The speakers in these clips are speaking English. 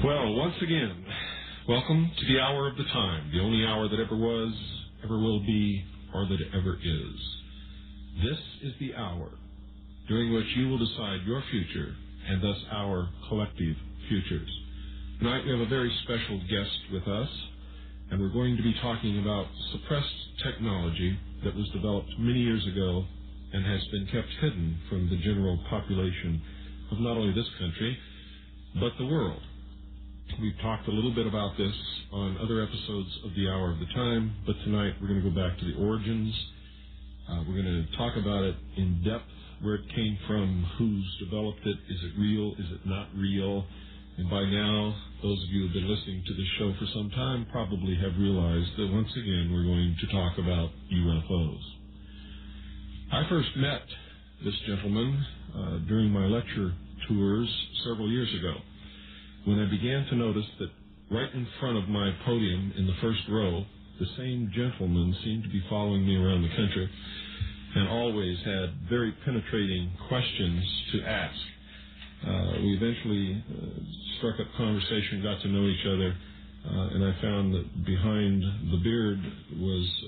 Well, once again, welcome to the hour of the time, the only hour that ever was, ever will be, or that ever is. This is the hour during which you will decide your future and thus our collective futures. Tonight we have a very special guest with us, and we're going to be talking about suppressed technology that was developed many years ago and has been kept hidden from the general population of not only this country, but the world. We've talked a little bit about this on other episodes of the Hour of the Time, but tonight we're going to go back to the origins. We're going to talk about it in depth, where it came from, who's developed it, is it real, is it not real? And by now, those of you who have been listening to this show for some time probably have realized that once again we're going to talk about UFOs. I first met this gentleman during my lecture tours several years ago, when I began to notice that right in front of my podium in the first row, the same gentleman seemed to be following me around the country and always had very penetrating questions to ask. We eventually struck up conversation, got to know each other, and I found that behind the beard was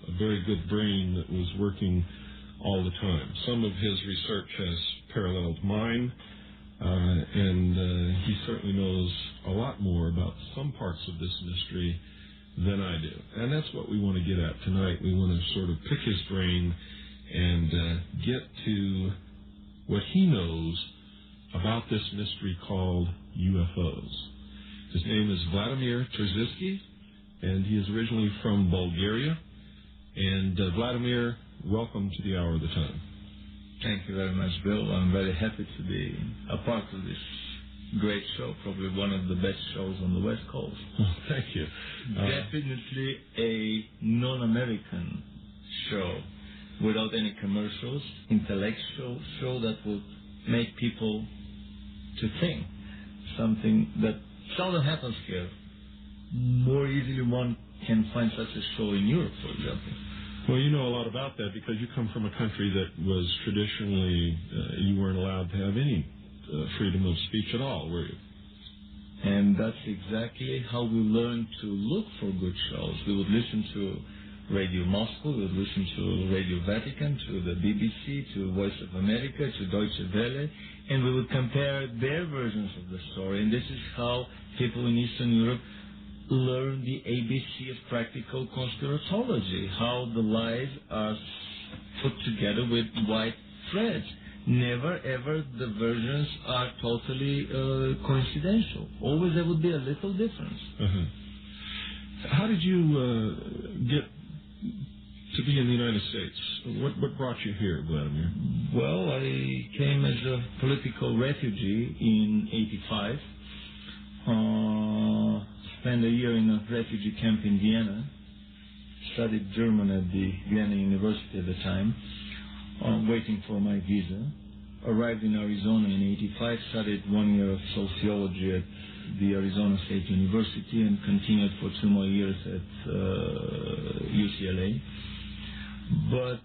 a very good brain that was working all the time. Some of his research has paralleled mine, and he certainly knows a lot more about some parts of this mystery than I do. And that's what we want to get at tonight. We want to sort of pick his brain and get to what he knows about this mystery called UFOs. His name is Vladimir Terziski, and he is originally from Bulgaria. And Vladimir, welcome to the Hour of the Time. Thank you very much, Bill. I'm very happy to be a part of this great show, probably one of the best shows on the West Coast. Thank you. Definitely a non-American show without any commercials, intellectual show that would make people to think, something that seldom happens here. More easily one can find such a show in Europe, for example. Well, you know a lot about that because you come from a country that was traditionally, you weren't allowed to have any freedom of speech at all, were you? And that's exactly how we learned to look for good shows. We would listen to Radio Moscow, we would listen to Radio Vatican, to the BBC, to Voice of America, to Deutsche Welle, and we would compare their versions of the story. And this is how people in Eastern Europe learn the ABC of practical conspiratology, how the lies are put together with white threads. Never ever the versions are totally coincidental. Always there would be a little difference. Uh-huh. How did you get to be in the United States? What brought you here, Vladimir? Well, I came as a political refugee in '85. Spent a year in a refugee camp in Vienna, studied German at the Vienna University at the time, waiting for my visa. Arrived in Arizona in '85, studied 1 year of sociology at the Arizona State University and continued for 2 more years at UCLA. But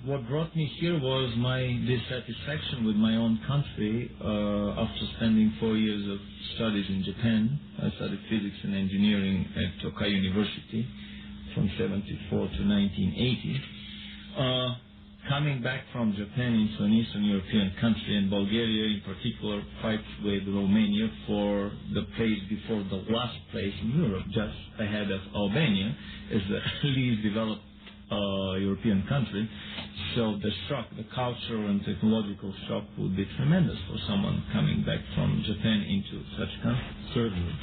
what brought me here was my dissatisfaction with my own country after spending 4 years of studies in Japan. I studied physics and engineering at Tokai University from '74 to 1980. Coming back from Japan into an Eastern European country, and Bulgaria in particular fights with Romania for the place before the last place in Europe, just ahead of Albania, as the least developed European country. So the shock, the cultural and technological shock would be tremendous for someone coming back from Japan into such country. Certainly.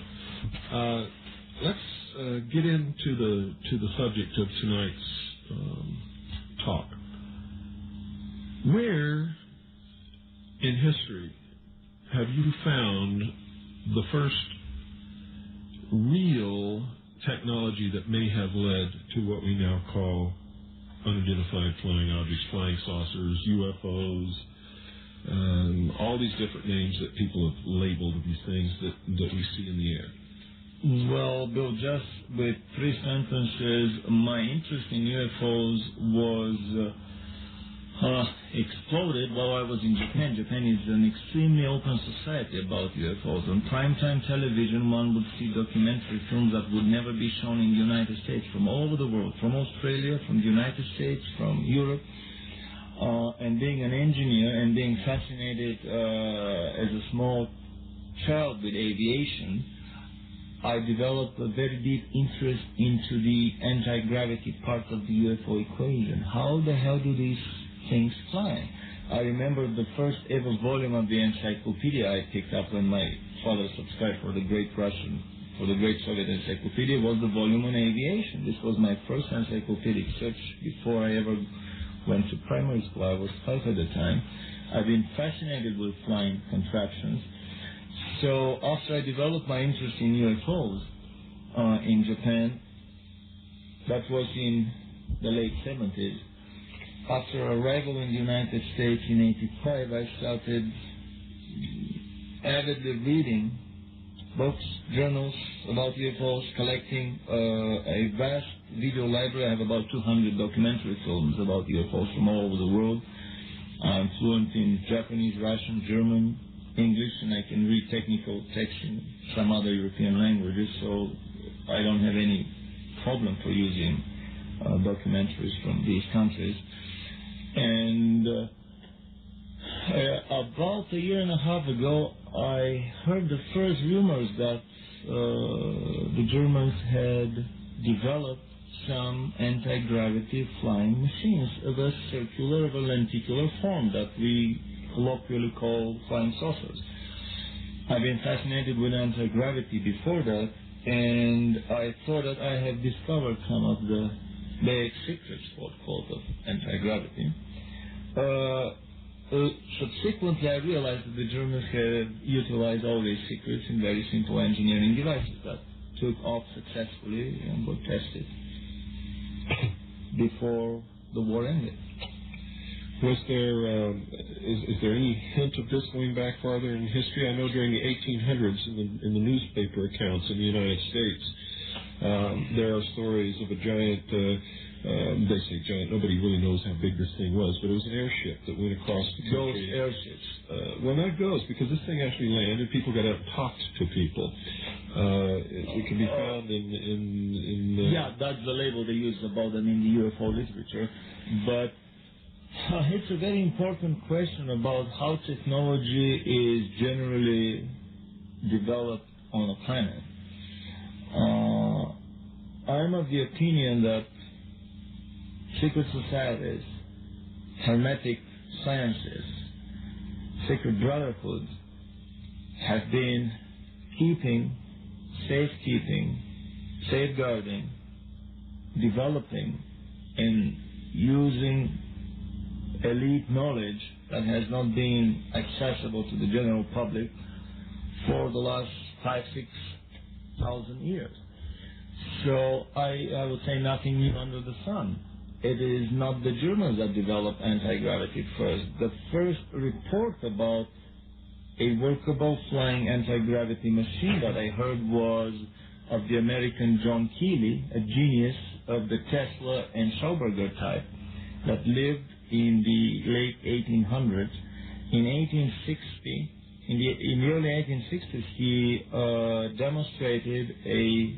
Let's get into the subject of tonight's talk. Where in history have you found the first real technology that may have led to what we now call unidentified flying objects, flying saucers, UFOs, all these different names that people have labeled these things that we see in the air? Well, Bill, just with 3 sentences, my interest in UFOs was exploded while I was in Japan. Japan is an extremely open society about UFOs. On primetime television, one would see documentary films that would never be shown in the United States, from all over the world, from Australia, from the United States, from Europe. And being an engineer and being fascinated as a small child with aviation, I developed a very deep interest into the anti-gravity part of the UFO equation. How the hell do these things fly? I remember the first ever volume of the encyclopedia I picked up when my father subscribed for the Great Soviet Encyclopedia was the volume on aviation. This was my first encyclopedic search before I ever went to primary school. I was 5 at the time. I've been fascinated with flying contraptions. So after I developed my interest in UFOs in Japan, that was in the late 70s. After arrival in the United States in 85, I started avidly reading books, journals about UFOs, collecting a vast video library. I have about 200 documentary films about UFOs from all over the world. I'm fluent in Japanese, Russian, German, English, and I can read technical text in some other European languages, so I don't have any problem for using documentaries from these countries. And about a year and a half ago, I heard the first rumors that the Germans had developed some anti-gravity flying machines of a circular, of a lenticular form that we colloquially call flying saucers. I've been fascinated with anti-gravity before that, and I thought that I had discovered some of the basic secrets, quote, of anti-gravity. Subsequently, I realized that the Germans had utilized all these secrets in very simple engineering devices that took off successfully and were tested before the war ended. Was there, is there any hint of this going back farther in history? I know during the 1800s in the newspaper accounts in the United States, there are stories of a giant, they say giant, nobody really knows how big this thing was, but it was an airship that went across the country. Ghost airships. Well, not ghosts, because this thing actually landed. People got out and talked to people. It can be found in yeah, that's the label they use about them in the UFO literature. But it's a very important question about how technology is generally developed on a planet. I'm of the opinion that secret societies, hermetic sciences, secret brotherhoods have been safekeeping, safeguarding, developing, and using elite knowledge that has not been accessible to the general public for the last 5,000-6,000 years. So I would say nothing new under the sun. It is not the Germans that developed anti-gravity first. The first report about a workable flying anti-gravity machine that I heard was of the American John Keely, a genius of the Tesla and Schauberger type, that lived in the late 1800s. In 1860, in the early 1860s, he demonstrated a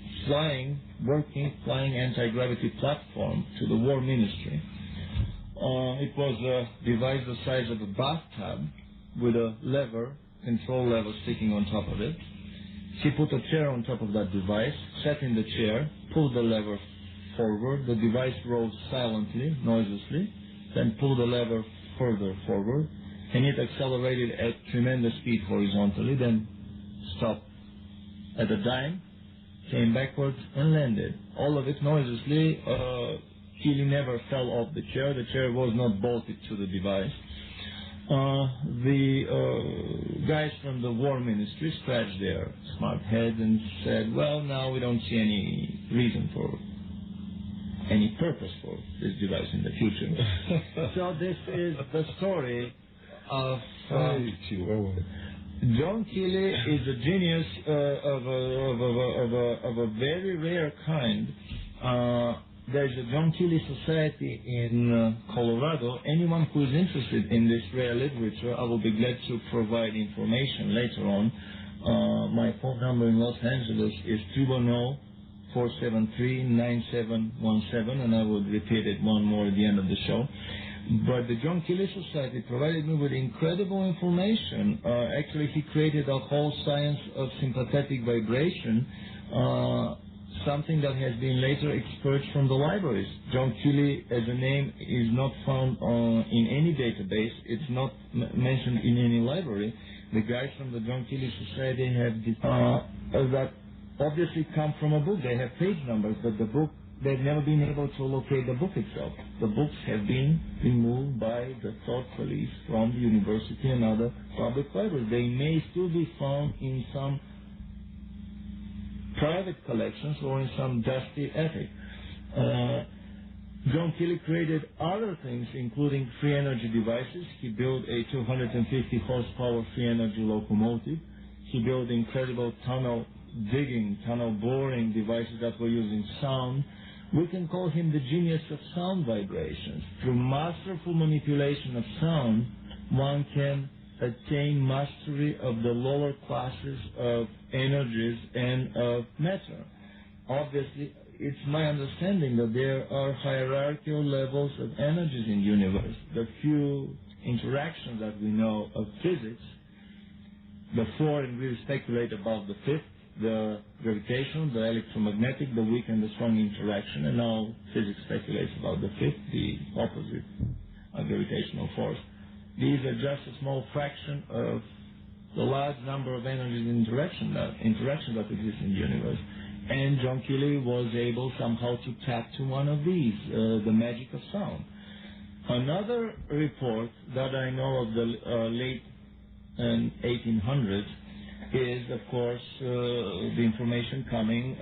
working flying anti-gravity platform to the War Ministry. It was a device the size of a bathtub with a control lever sticking on top of it. He put a chair on top of that device, sat in the chair, pulled the lever forward. The device rose silently, noiselessly, then pulled the lever further forward, and it accelerated at tremendous speed horizontally, then stopped at a dime, came backwards, and landed. All of it noiselessly. Keely never fell off the chair. The chair was not bolted to the device. The guys from the War Ministry scratched their smart heads and said, well, now we don't see any reason for any purpose for this device in the future. So this is the story of John Keely is a genius of a very rare kind. there's a John Keely Society in Colorado. Anyone who is interested in this rare literature, I will be glad to provide information later on. My phone number in Los Angeles is 310-473-9717, and I will repeat it one more at the end of the show. But the John Keely Society provided me with incredible information. Actually, he created a whole science of sympathetic vibration, something that has been later expurged from the libraries. John Keely as a name is not found in any database. It's not mentioned in any library. The guys from the John Keely Society have that obviously come from a book. They have page numbers, but the book, they've never been able to locate the book itself. The books have been removed by the thought police from the university and other public libraries. They may still be found in some private collections or in some dusty attic. John Keely created other things, including free energy devices. He built a 250 horsepower free energy locomotive. He built incredible tunnel digging, tunnel boring devices that were using sound. We can call him the genius of sound vibrations. Through masterful manipulation of sound, one can attain mastery of the lower classes of energies and of matter. Obviously, it's my understanding that there are hierarchical levels of energies in the universe. The few interactions that we know of physics, the four, and we speculate about the fifth, the gravitational, the electromagnetic, the weak and the strong interaction, and now physics speculates about the fifth, the opposite gravitational force. These are just a small fraction of the large number of energies and interactions that exist in the universe. And John Keely was able somehow to tap to one of these, the magic of sound. Another report that I know of the late 1800s is, of course, the information coming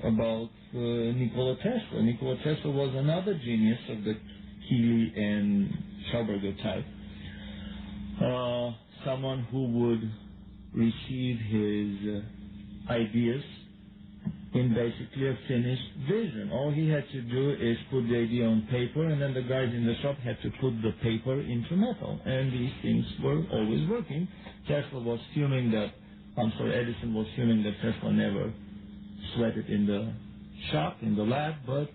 about Nikola Tesla. Nikola Tesla was another genius of the Keely and Schauberger type. Someone who would receive his ideas in basically a finished vision. All he had to do is put the idea on paper, and then the guys in the shop had to put the paper into metal. And these things were always working. Edison was fuming that Tesla never sweated in the shop, in the lab, but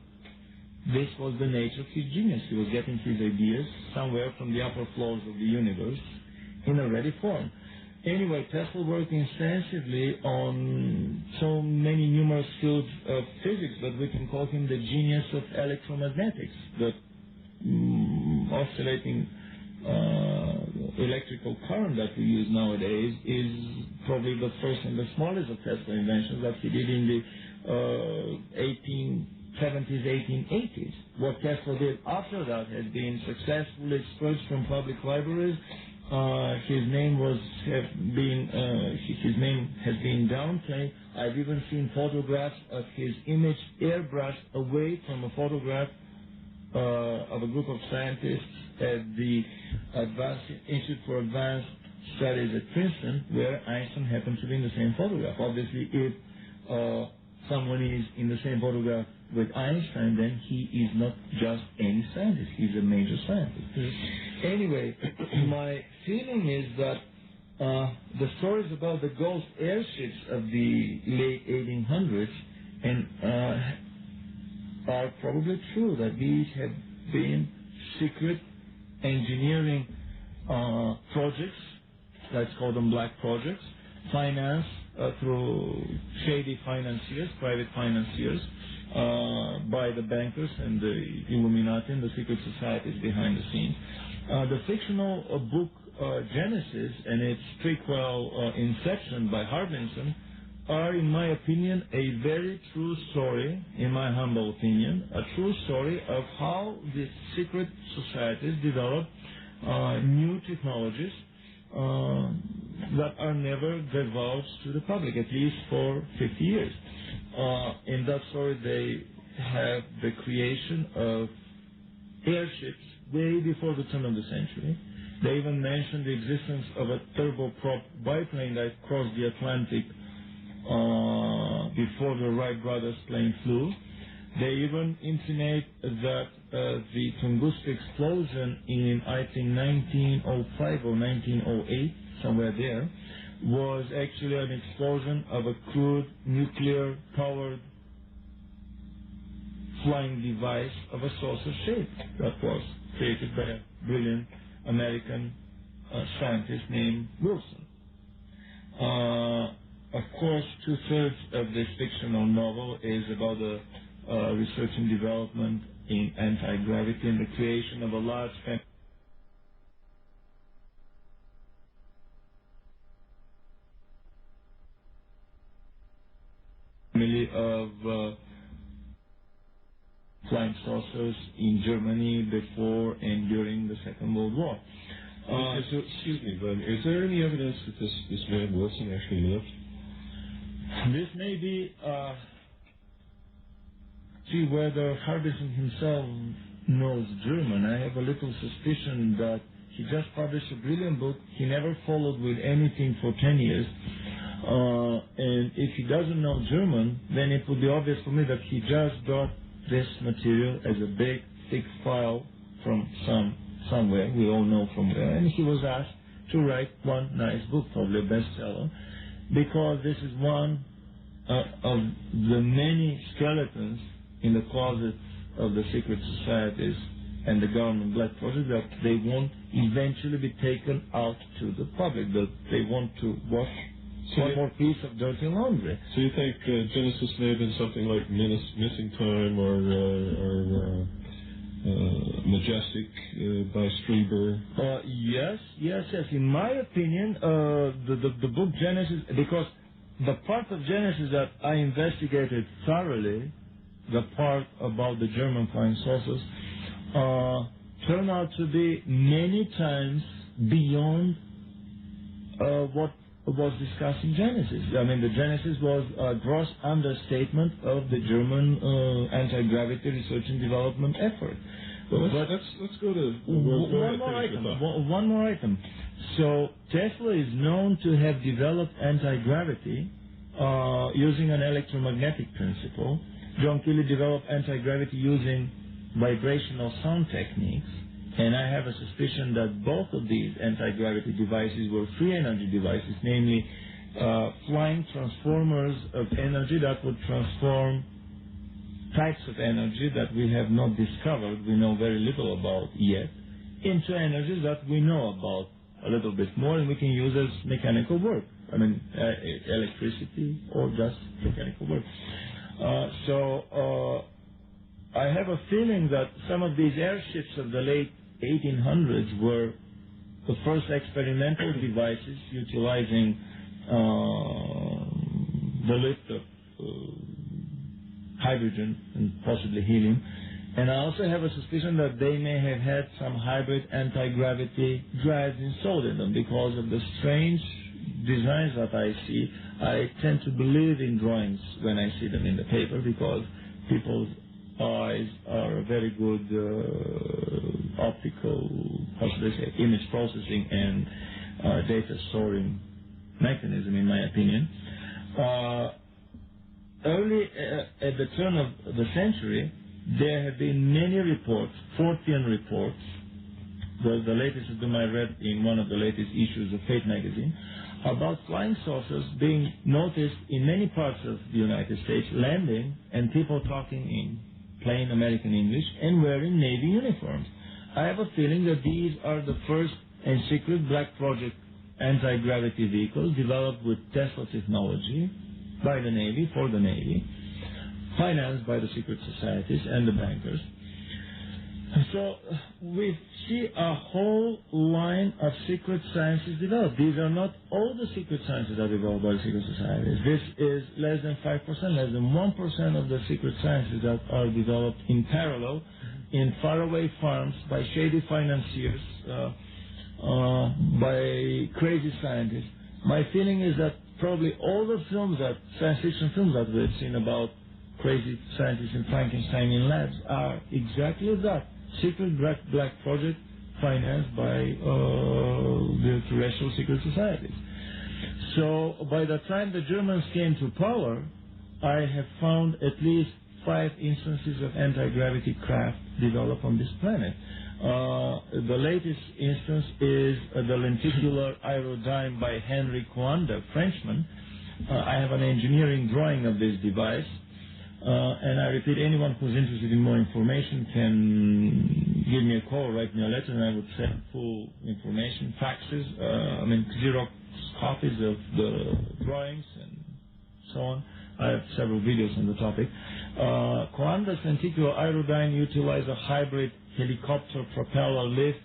this was the nature of his genius. He was getting his ideas somewhere from the upper floors of the universe in a ready form. Anyway, Tesla worked extensively on so many numerous fields of physics, but we can call him the genius of electromagnetics. The oscillating electrical current that we use nowadays is probably the first and the smallest of Tesla inventions that he did in the 1870s, 1880s. What Tesla did after that has been successfully expurged from public libraries. His name has been downplayed. I've even seen photographs of his image airbrushed away from a photograph of a group of scientists at the Institute for Advanced Studies at Princeton, where Einstein happened to be in the same photograph. Obviously, if someone is in the same photograph with Einstein, then he is not just any scientist. He's a major scientist. Anyway, my feeling is that the stories about the ghost airships of the late 1800s are probably true, that these have been secret engineering projects, let's call them black projects, financed through shady financiers, private financiers, by the bankers and the Illuminati and the secret societies behind the scenes. The fictional book Genesis and its prequel Inception by Harbinson are, in my opinion, a very true story, in my humble opinion, a true story of how the secret societies develop new technologies that are never divulged to the public, at least for 50 years. In that story, they have the creation of airships way before the turn of the century. They even mentioned the existence of a turboprop biplane that crossed the Atlantic before the Wright brothers plane flew. They even intimate that the Tunguska explosion in, I think, 1905 or 1908, somewhere there, was actually an explosion of a crude nuclear-powered flying device of a saucer shape that was created by a brilliant American scientist named Wilson. Of course, 2/3 of this fictional novel is about the research and development in anti-gravity and the creation of a large family of flying saucers in Germany before and during the Second World War. Excuse me, Vladimir, is there any evidence that this man Wilson actually lived? This may be, see, whether Harbison himself knows German. I have a little suspicion that he just published a brilliant book. He never followed with anything for 10 years. And if he doesn't know German, then it would be obvious for me that he just got this material as a big, thick file from somewhere, we all know from where, and he was asked to write one nice book, probably a bestseller, because this is one of the many skeletons in the closets of the secret societies and the government black project that they won't eventually be taken out to the public, that they want to wash one more piece of dirty laundry. So you think Genesis may have been something like Missing Time or Majestic by Strieber? Yes. In my opinion, the book Genesis, because the part of Genesis that I investigated thoroughly, the part about the German flying saucers, turned out to be many times beyond what was discussed in Genesis. I mean, the Genesis was a gross understatement of the German anti-gravity research and development effort. Well, let's go to one more item. So Tesla is known to have developed anti-gravity using an electromagnetic principle. John Keely developed anti-gravity using vibrational sound techniques. And I have a suspicion that both of these anti-gravity devices were free energy devices, namely flying transformers of energy that would transform types of energy that we have not discovered, we know very little about yet, into energies that we know about a little bit more and we can use as mechanical work. I mean, electricity or just mechanical work. So I have a feeling that some of these airships of the late 1800s were the first experimental devices utilizing the lift of hydrogen and possibly helium. And I also have a suspicion that they may have had some hybrid anti-gravity drives installed in them because of the strange designs that I see. I tend to believe in drawings when I see them in the paper because people's eyes are a very good optical, how should I say, image processing and data storing mechanism, in my opinion. Early at the turn of the century, there have been many reports, Fortean reports, the latest of them I read in one of the latest issues of Fate magazine, about flying saucers being noticed in many parts of the United States, landing, and people talking in plain American English and wearing Navy uniforms. I have a feeling that these are the first and secret black project anti-gravity vehicles developed with Tesla technology by the Navy, for the Navy, financed by the secret societies and the bankers. And so we see a whole line of secret sciences developed. These are not all the secret sciences that are developed by the secret societies. This is less than 5%, less than 1% of the secret sciences that are developed in parallel in faraway farms by shady financiers, by crazy scientists. My feeling is that probably all the films that, science fiction films that we've seen about crazy scientists in Frankenstein in labs are exactly that. Secret black project financed by the terrestrial secret societies. So by the time the Germans came to power, I have found at least 5 instances of anti-gravity craft developed on this planet. The latest instance is the lenticular aerodyne by Henry Coanda, Frenchman. I have an engineering drawing of this device. And I repeat, anyone who's interested in more information can give me a call, write me a letter, and I would send full information, faxes, Xerox copies of the drawings and so on. I have several videos on the topic. Coanda's lenticular aerodyne utilized a hybrid helicopter propeller lift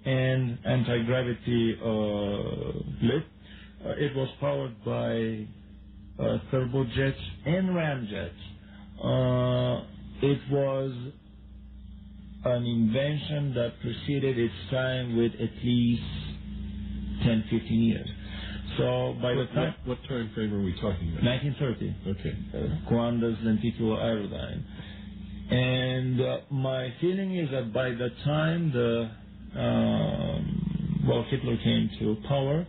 and anti-gravity lift. It was powered by turbojets and ramjets. It was an invention that preceded its time with at least 10, 15 years. So by the time... What time frame are we talking about? 1930. Okay. Coanda's lenticular aerodyne. And my feeling is that by the time Hitler came to power,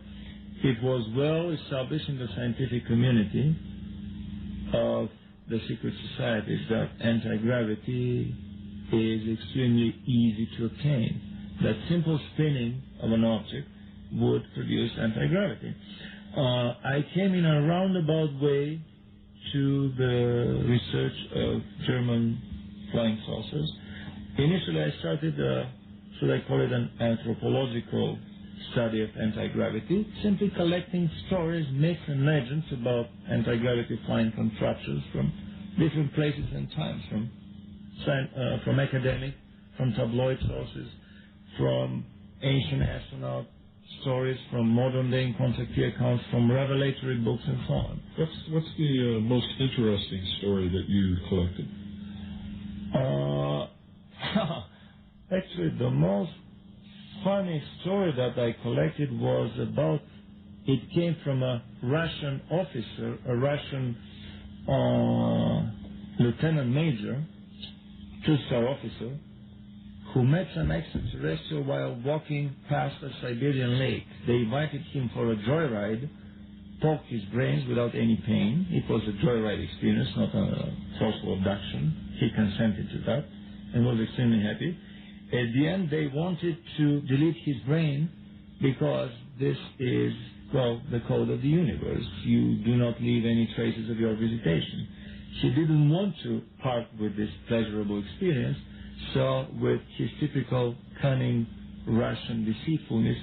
it was well established in the scientific community of the secret societies that anti-gravity is extremely easy to obtain. That simple spinning of an object would produce anti-gravity. I came in a roundabout way to the research of German flying saucers. Initially, I started, should I call it an anthropological study of anti-gravity, simply collecting stories, myths, and legends about anti-gravity flying contraptions from different places and times, from academic, from tabloid sources, from ancient astronaut stories, from modern-day contactee accounts, from revelatory books, and so on. What's the most interesting story that you collected? Actually, the most funny story that I collected was about, it came from a Russian officer, a Russian lieutenant major, two-star officer, who met some extraterrestrial while walking past a Siberian lake. They invited him for a joyride, poked his brains without any pain. It was a joyride experience, not a forceful abduction. He consented to that and was extremely happy. At the end, they wanted to delete his brain because this is, the code of the universe. You do not leave any traces of your visitation. He didn't want to part with this pleasurable experience, so with his typical cunning Russian deceitfulness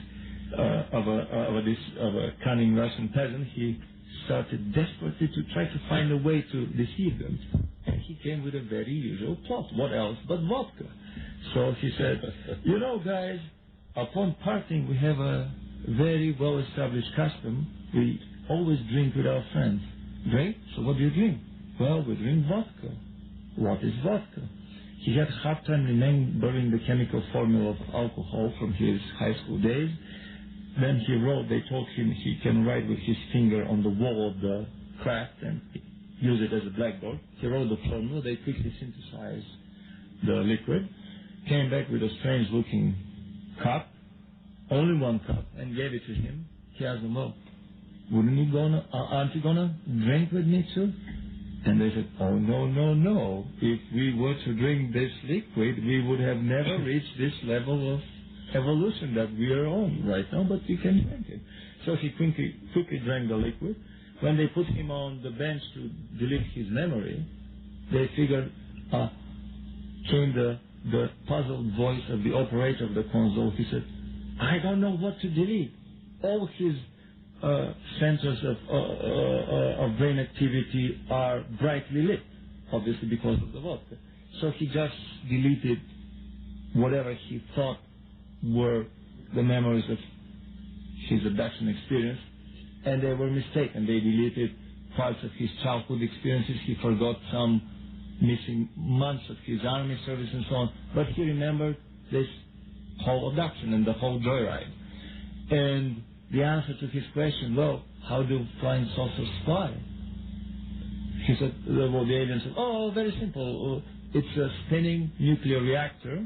of a cunning Russian peasant, he started desperately to try to find a way to deceive them. And he came with a very usual plot. What else but vodka? So he said, you know, guys, upon parting, we have a very well-established custom. We always drink with our friends. Great. So what do you drink? Well, we drink vodka. What is vodka? He had a hard time remembering the chemical formula of alcohol from his high school days. Then he wrote, they told him he can write with his finger on the wall of the craft and use it as a blackboard. He wrote the formula. They quickly synthesized the liquid, came back with a strange-looking cup, only one cup, and gave it to him. He asked them, well, aren't you gonna drink with me too? And they said, oh, no. If we were to drink this liquid, we would have never reached this level of evolution that we are on right now, but you can drink it. So he quickly drank the liquid. When they put him on the bench to delete his memory, they figured, came the puzzled voice of the operator of the console. He said, I don't know what to delete. All his centers of brain activity are brightly lit, obviously because of the vodka. So he just deleted whatever he thought were the memories of his abduction experience, and they were mistaken. They deleted parts of his childhood experiences. He forgot some missing months of his army service and so on, but he remembered this whole abduction and the whole joyride. And the answer to his question, well, how do flying saucers fly? He said, the alien said, oh, very simple. It's a spinning nuclear reactor.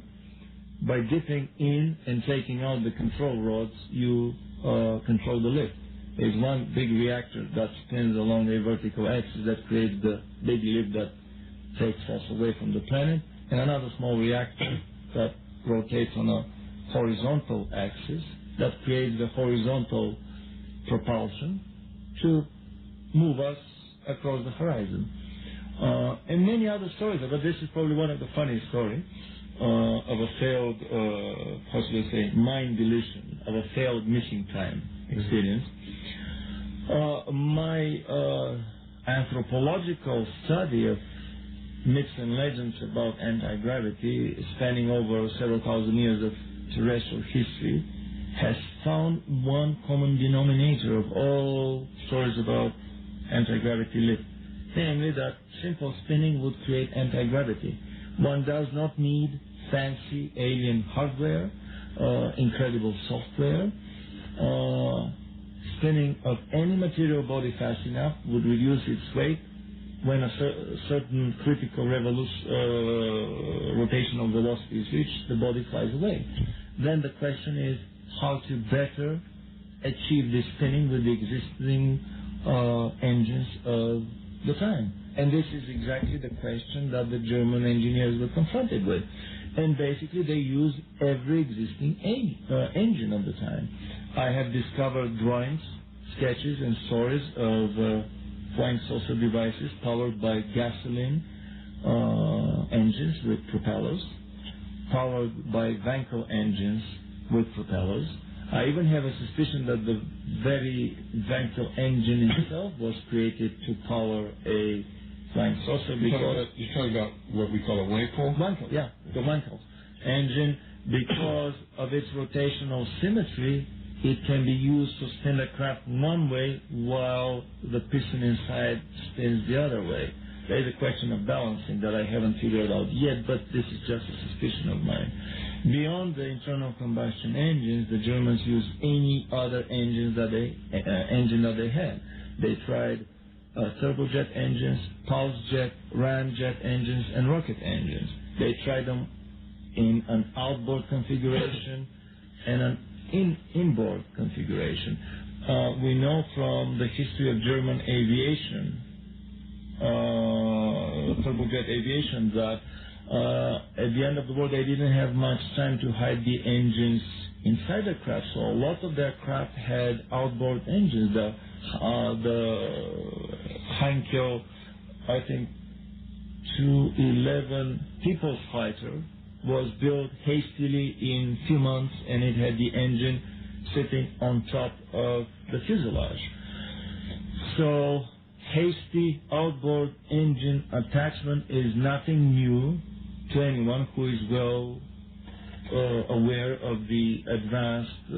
By dipping in and taking out the control rods, you control the lift. There's one big reactor that spins along a vertical axis that creates the big lift that takes us away from the planet, and another small reactor that rotates on a horizontal axis that creates the horizontal propulsion to move us across the horizon. And many other stories, but this is probably one of the funniest stories of a failed, how should I say, mind deletion, of a failed missing time experience. My anthropological study of myths and legends about anti-gravity, spanning over several thousand years of terrestrial history, has found one common denominator of all stories about anti-gravity lift, namely that simple spinning would create anti-gravity. One does not need fancy alien hardware, incredible software. Spinning of any material body fast enough would reduce its weight. When a certain critical rotational velocity is reached, the body flies away. Then the question is how to better achieve this spinning with the existing engines of the time. And this is exactly the question that the German engineers were confronted with. And basically they used every existing engine of the time. I have discovered drawings, sketches, and stories of flying saucer devices powered by gasoline engines with propellers, powered by Wankel engines with propellers. I even have a suspicion that the very Wankel engine itself was created to power a flying saucer because... You're talking about what we call a Wankel? Wankel, yeah, the Wankel engine, because of its rotational symmetry, it can be used to spin the craft one way while the piston inside spins the other way. There is a question of balancing that I haven't figured out yet, but this is just a suspicion of mine. Beyond the internal combustion engines, the Germans used any other engine that they had. They tried turbojet engines, pulse jet, ramjet engines, and rocket engines. They tried them in an outboard configuration and an inboard configuration. We know from the history of German aviation, turbojet aviation, that at the end of the war they didn't have much time to hide the engines inside the craft, so a lot of their craft had outboard engines. The Heinkel, I think, 211 People's Fighter was built hastily in a few months, and it had the engine sitting on top of the fuselage. So hasty outboard engine attachment is nothing new to anyone who is well aware of the advanced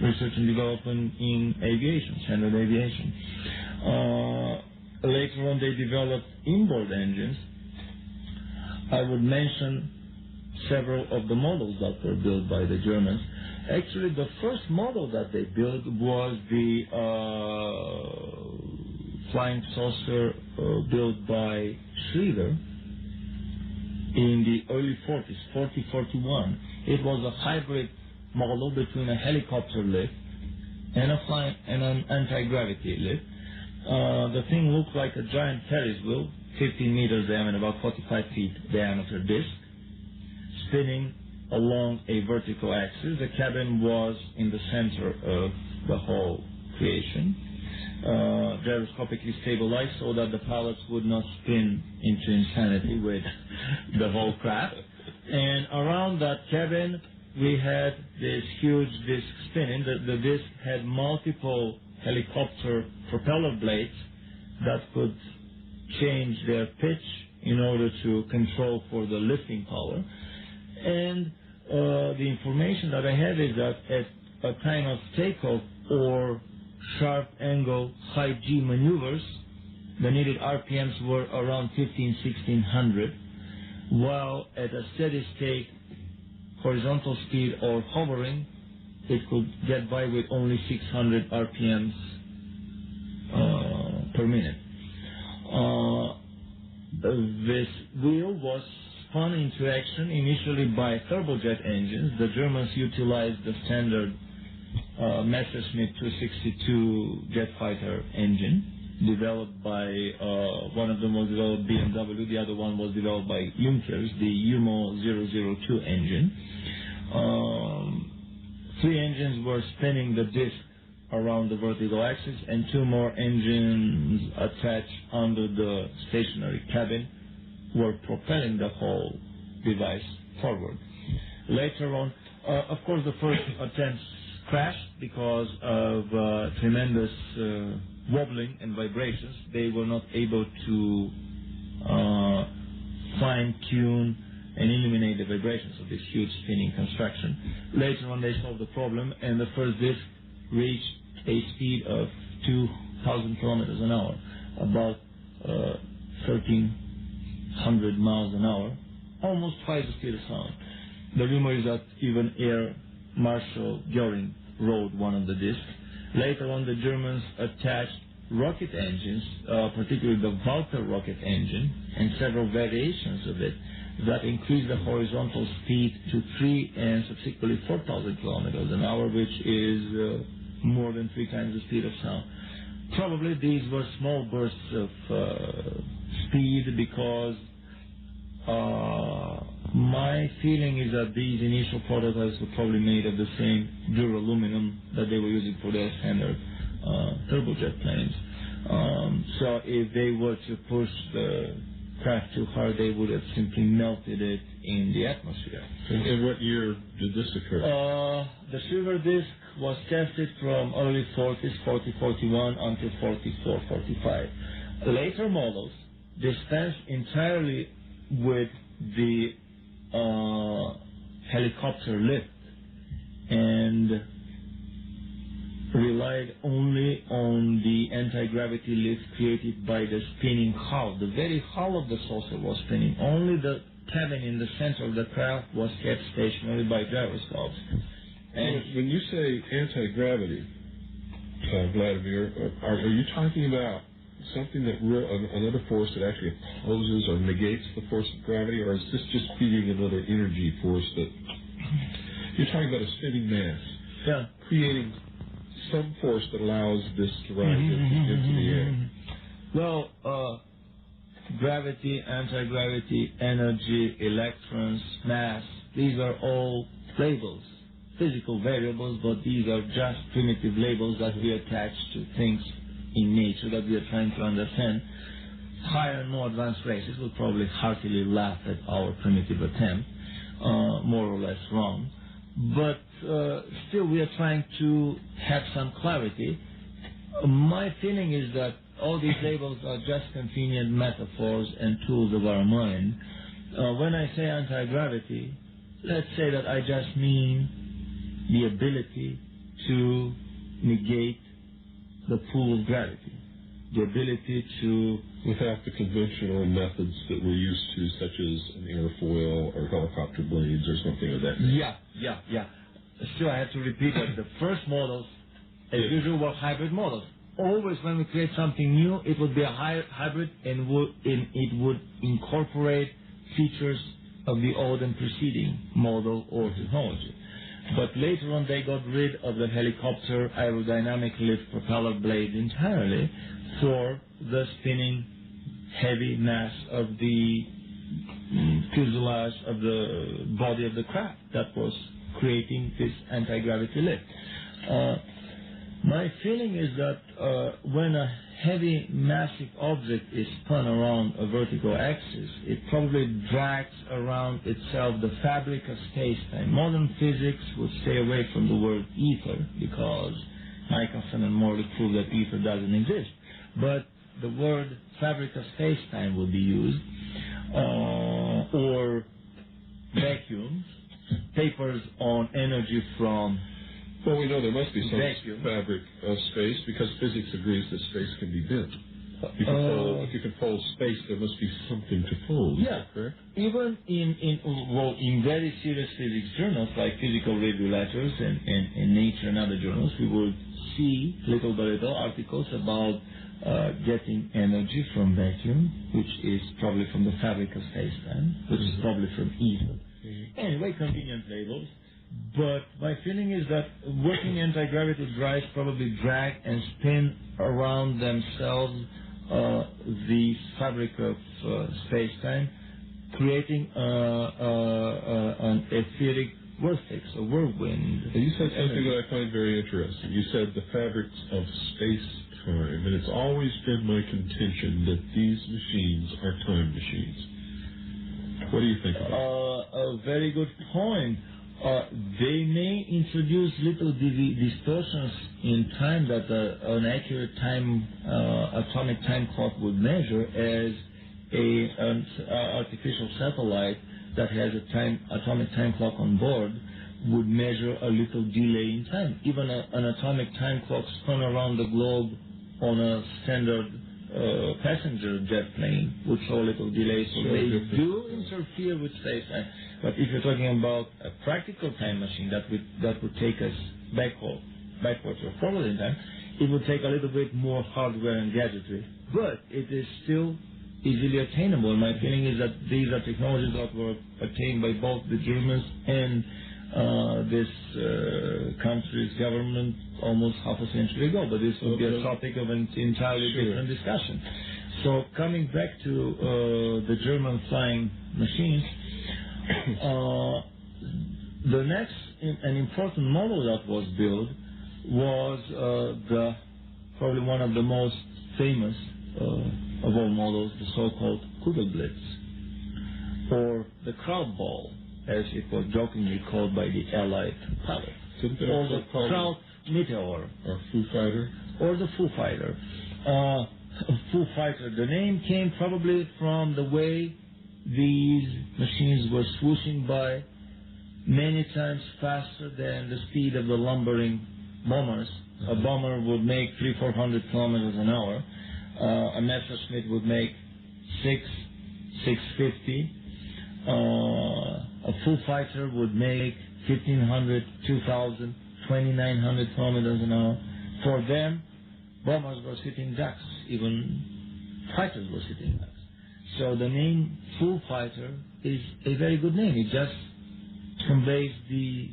research and development in aviation, standard aviation. Later on they developed inboard engines. I would mention several of the models that were built by the Germans. Actually, the first model that they built was the flying saucer built by Schroeder in the early 40s, 41. It was a hybrid model between a helicopter lift and an anti-gravity lift. The thing looked like a giant Ferris wheel, 15 meters diameter, about 45 feet diameter disc, spinning along a vertical axis. The cabin was in the center of the whole creation, gyroscopically stabilized so that the pilots would not spin into insanity with the whole craft. And around that cabin, we had this huge disc spinning. The disc had multiple helicopter propeller blades that could change their pitch in order to control for the lifting power. And the information that I have is that at a time of takeoff or sharp angle high G maneuvers, the needed RPMs were around 1600, while at a steady state horizontal speed or hovering, it could get by with only 600 RPMs per minute. This wheel was spun into action initially by turbojet engines. The Germans utilized the standard Messerschmitt 262 jet fighter engine, developed by, one of them was developed BMW, the other one was developed by Junkers, the Jumo 002 engine. 3 engines were spinning the disc around the vertical axis, and 2 more engines attached under the stationary cabin were propelling the whole device forward. Later on, of course, the first attempts crashed because of tremendous wobbling and vibrations. They were not able to fine-tune and eliminate the vibrations of this huge spinning construction. Later on, they solved the problem, and the first disc reached a speed of 2,000 kilometers an hour, about 1,300 miles an hour, almost twice the speed of sound. The rumor is that even Air Marshal Göring rode one of the discs. Later on, the Germans attached rocket engines, particularly the Walter rocket engine, and several variations of it, that increased the horizontal speed to 3 and subsequently 4,000 kilometers an hour, which is more than 3 times the speed of sound. Probably these were small bursts of speed, because my feeling is that these initial prototypes were probably made of the same duraluminum that they were using for their standard turbojet planes. So if they were to push the craft too hard, they would have simply melted it in the atmosphere. In what year did this occur? The silver disc was tested from early 40s, 40-41 until 44-45. Later models dispensed entirely with the helicopter lift and relied only on the anti-gravity lift created by the spinning hull. The very hull of the saucer was spinning. Only the cabin in the center of the craft was kept stationary by gyroscopes. And when you say anti-gravity, Vladimir, are you talking about something that another force that actually opposes or negates the force of gravity, or is this just feeding another energy force that you're talking about a spinning mass, creating some force that allows this to rise into the air? Well, gravity, anti-gravity, energy, electrons, mass, these are all labels, physical variables, but these are just primitive labels that we attach to things in nature that we are trying to understand. Higher and more advanced races will probably heartily laugh at our primitive attempt, more or less wrong. But still, we are trying to have some clarity. My feeling is that all these labels are just convenient metaphors and tools of our mind. When I say anti-gravity, let's say that I just mean the ability to negate the pull of gravity, the ability to... Without the conventional methods that we're used to, such as an airfoil or helicopter blades or something of that nature. Yeah. Still, I have to repeat that the first models, as usual, were hybrid models. Always when we create something new, it would be a hybrid, and it would incorporate features of the old and preceding model or technology. But later on, they got rid of the helicopter aerodynamic lift propeller blade entirely for the spinning heavy mass of the fuselage of the body of the craft that was creating this anti-gravity lift. My feeling is that when a heavy, massive object is spun around a vertical axis, it probably drags around itself the fabric of space-time. Modern physics would stay away from the word ether, because Michelson and Morley proved that ether doesn't exist. But the word fabric of space-time would be used, or vacuums, papers on energy from... Well, we know there must be some fabric of space, because physics agrees that space can be bent. If you can fold space, there must be something to fold. Is that correct? Even in very serious physics journals like Physical Review Letters and Nature and other journals, we will see little by little articles about getting energy from vacuum, which is probably from the fabric of space-time, which is probably from ether. Anyway, convenient labels. But my feeling is that working anti-gravity drives probably drag and spin around themselves the fabric of space-time, creating an etheric vortex, a whirlwind. You said something that I find very interesting. You said the fabrics of space-time, and it's always been my contention that these machines are time machines. What do you think about that? A very good point. They may introduce little distortions in time that an accurate time, atomic time clock would measure, as an artificial satellite that has a atomic time clock on board would measure a little delay in time. Even an atomic time clock spun around the globe on a standard passenger jet plane would show a little delay, so they do interfere with space-time. But if you're talking about a practical time machine that would take us backwards or forward in time, it would take a little bit more hardware and gadgetry. But it is still easily attainable. And my feeling is that these are technologies that were attained by both the Germans and this country's government almost half a century ago. But this would be a topic of an entirely different discussion. So coming back to the German flying machines, the next an important model that was built was probably one of the most famous of all models, the so-called Kugelblitz, or the crowd ball, as it was jokingly called by the Allied pilots, or the crowd meteor, or Foo Fighter, or the Foo Fighter. Foo Fighter. The name came probably from the way these machines were swooshing by many times faster than the speed of the lumbering bombers. A bomber would make 300-400 kilometers an hour. A Messerschmitt would make 650. A Foo Fighter would make 1,500, 2,000, 2,900 kilometers an hour. For them, bombers were sitting ducks. Even fighters were sitting ducks. So the name Foo Fighter is a very good name. It just conveys the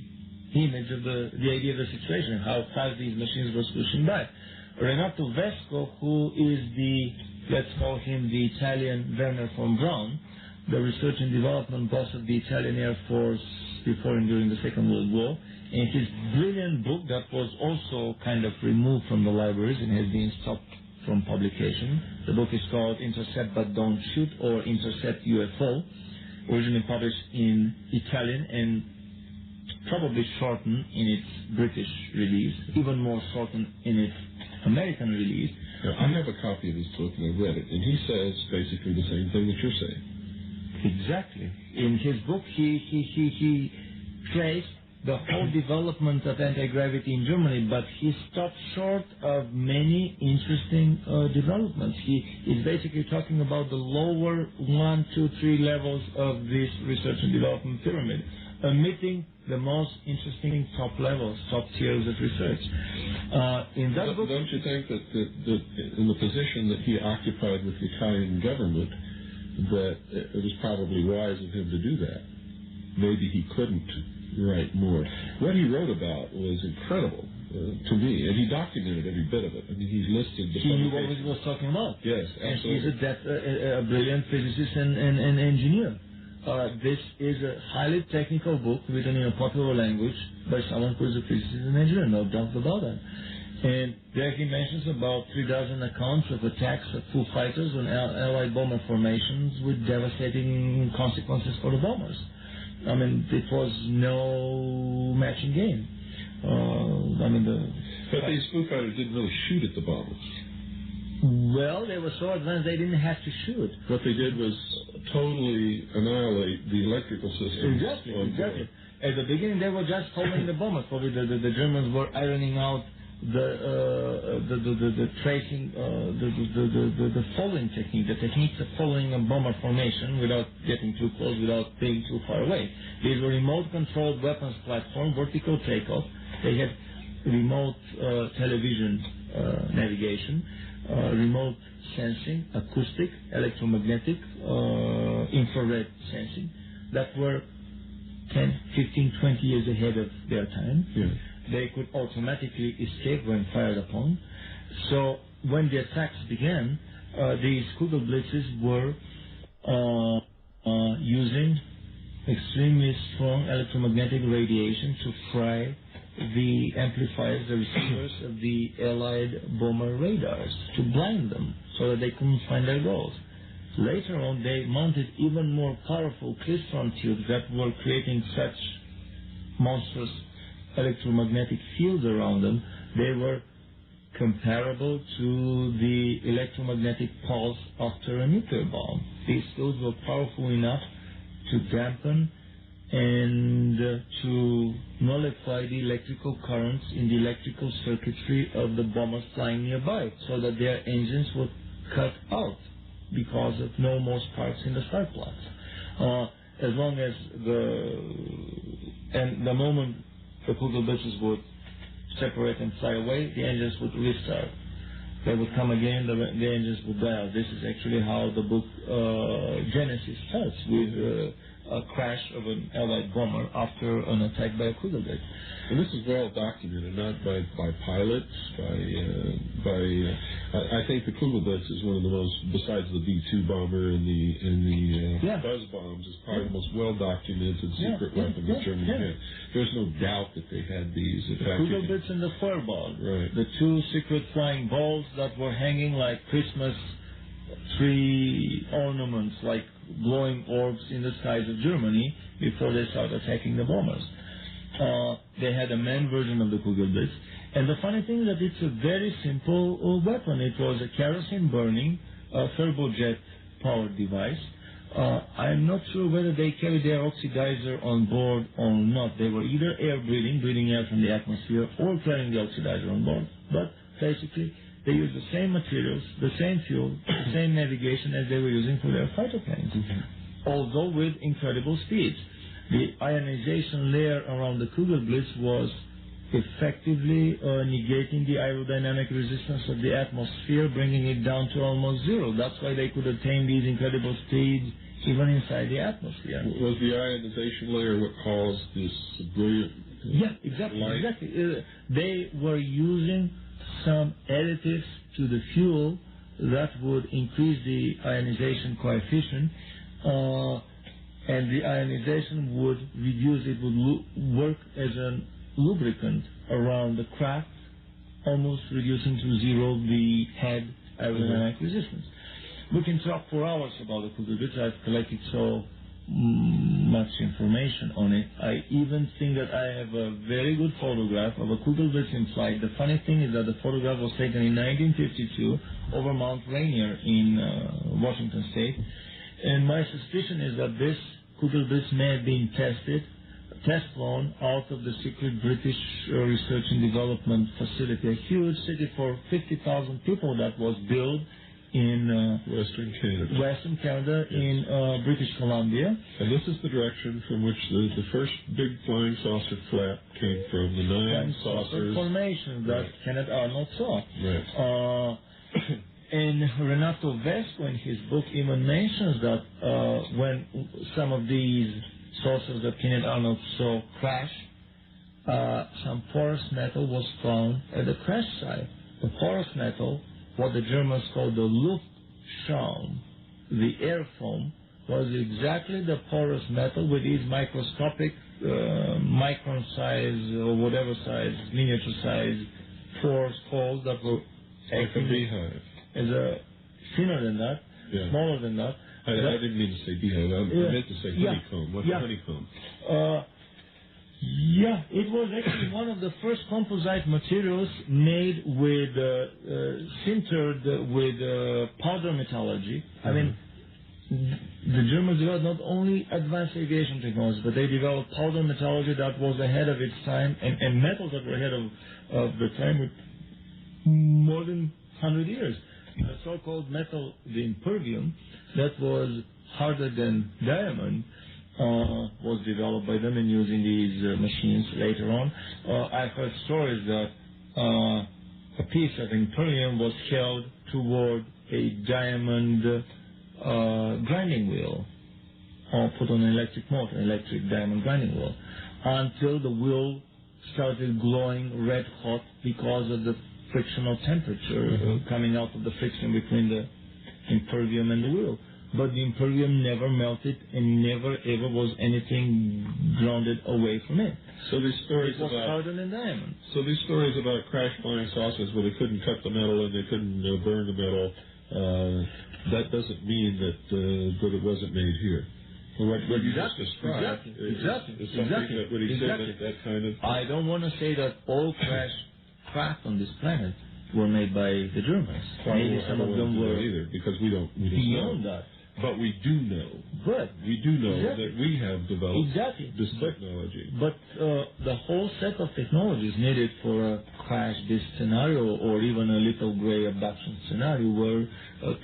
image of the idea of the situation, how fast these machines were swooshing by. Renato Vesco, who is let's call him the Italian Werner von Braun, the research and development boss of the Italian Air Force before and during the Second World War, in his brilliant book that was also kind of removed from the libraries and has been stopped from publication. The book is called Intercept But Don't Shoot, or Intercept UFO, originally published in Italian and probably shortened in its British release, even more shortened in its American release. Yeah, I have a copy of his book and I've read it, and he says basically the same thing that you're saying. Exactly. In his book, he traced the whole development of anti-gravity in Germany, but he stopped short of many interesting developments. He is basically talking about the lower 1, 2, 3 levels of this research and development pyramid, omitting the most interesting top levels, top tiers of research. In that book, don't you think that in the position that he occupied with the Italian government, that it was probably wise of him to do that? Maybe he couldn't write more. What he wrote about was incredible to me, and he documented every bit of it. I mean, he's listed the he knew what he was talking about. Yes, absolutely. And he's a brilliant physicist and engineer. This is a highly technical book written in a popular language by someone who is a physicist and engineer, no doubt about that. And there he mentions about 3,000 accounts of attacks of Foo Fighters on Allied bomber formations with devastating consequences for the bombers. I mean, it was no matching game. But these Foo Fighters didn't really shoot at the bombers. Well, they were so advanced they didn't have to shoot. What they did was totally annihilate the electrical system. Exactly. At the beginning, they were just following the bombers. Probably the Germans were ironing out the tracing, the following technique, the techniques of following a bomber formation without getting too close, without being too far away. These were remote-controlled weapons platform, vertical takeoff. They had remote television navigation, remote sensing, acoustic, electromagnetic, infrared sensing, that were 10, 15, 20 years ahead of their time. Yeah. They could automatically escape when fired upon. So when the attacks began, these Kugelblitzes were using extremely strong electromagnetic radiation to fry the amplifiers, the receivers of the Allied bomber radars, to blind them so that they couldn't find their goals. Later on, they mounted even more powerful klystron tubes that were creating such monstrous electromagnetic fields around them. They were comparable to the electromagnetic pulse after a nuclear bomb. These fields were powerful enough to dampen and to nullify the electrical currents in the electrical circuitry of the bombers flying nearby, so that their engines would cut out because of no more sparks in the spark plugs. As long as the moment the Kugelblitzes would separate and fly away, the engines would restart. They would come again, the engines would die out. This is actually how the book Genesis starts, with a crash of an Allied bomber after an attack by a Kugelblitz. And this is well documented, not by pilots, I think the Kugelblitz is one of the most, besides the B-2 bomber and the buzz bombs, is probably the most well documented secret weapon that Germany had. There's no doubt that they had these. The Kugelblitz and the Feuerball, right. The two secret flying balls that were hanging like Christmas tree ornaments, like glowing orbs in the skies of Germany before they started attacking the bombers. They had a manned version of the Kugelblitz. And the funny thing is that it's a very simple weapon. It was a kerosene-burning turbojet-powered device. I'm not sure whether they carried their oxidizer on board or not. They were either breathing air from the atmosphere, or carrying the oxidizer on board. But basically, they used the same materials, the same fuel, the same navigation as they were using for their fighter planes, although with incredible speeds. The ionization layer around the Kugelblitz was effectively negating the aerodynamic resistance of the atmosphere, bringing it down to almost zero. That's why they could attain these incredible speeds even inside the atmosphere. Was the ionization layer what caused this brilliant light? Exactly. They were using some additives to the fuel that would increase the ionization coefficient, and the ionization would reduce, it would work as a lubricant around the craft, almost reducing to zero the head aerodynamic resistance. We can talk for hours about the Kugelblitz. I've collected so much information on it. I even think that I have a very good photograph of a Kugelblitz in flight. The funny thing is that the photograph was taken in 1952 over Mount Rainier in Washington State. And my suspicion is that this Kugelblitz may have been test flown out of the secret British research and development facility, a huge city for 50,000 people that was built in Western Canada in British Columbia. And this is the direction from which the first big flying saucer flap came from, the nine saucers formation that Kenneth Arnold saw. Right. And Renato Vesco in his book even mentions that when some of these saucers that Kenneth Arnold saw crash, some porous metal was found at the crash site. The porous metal, what the Germans call the Luftschaum, the air foam, was exactly the porous metal with these microscopic micron size or whatever size, miniature size pores, holes that were like a beehive. As a thinner than that, smaller than that. I didn't mean to say beehive. I meant to say honeycomb. What's a honeycomb? It was actually one of the first composite materials made with sintered with powder metallurgy. I mean, the Germans developed not only advanced aviation technology, but they developed powder metallurgy that was ahead of its time, and metals that were ahead of the time with more than 100 years. The so-called metal, the impervium, that was harder than diamond, was developed by them and using these machines later on. I've heard stories that a piece of impervium was held toward a diamond grinding wheel. put on an electric motor, electric diamond grinding wheel, until the wheel started glowing red hot because of the frictional temperature coming out of the friction between the impervium and the wheel. But the impervium never melted and never ever was anything grounded away from it. So these stories it was about harder than diamond. So these stories about crash flying saucers where they couldn't cut the metal and they couldn't burn the metal, that doesn't mean that it wasn't made here. What you just described is something that would exhibit that kind of... I don't want to say that all craft on this planet were made by the Germans. Maybe some of them were either, because we don't beyond know. that. But we do know. But we do know that we have developed this technology. But the whole set of technologies needed for a crash disk scenario or even a little gray abduction scenario were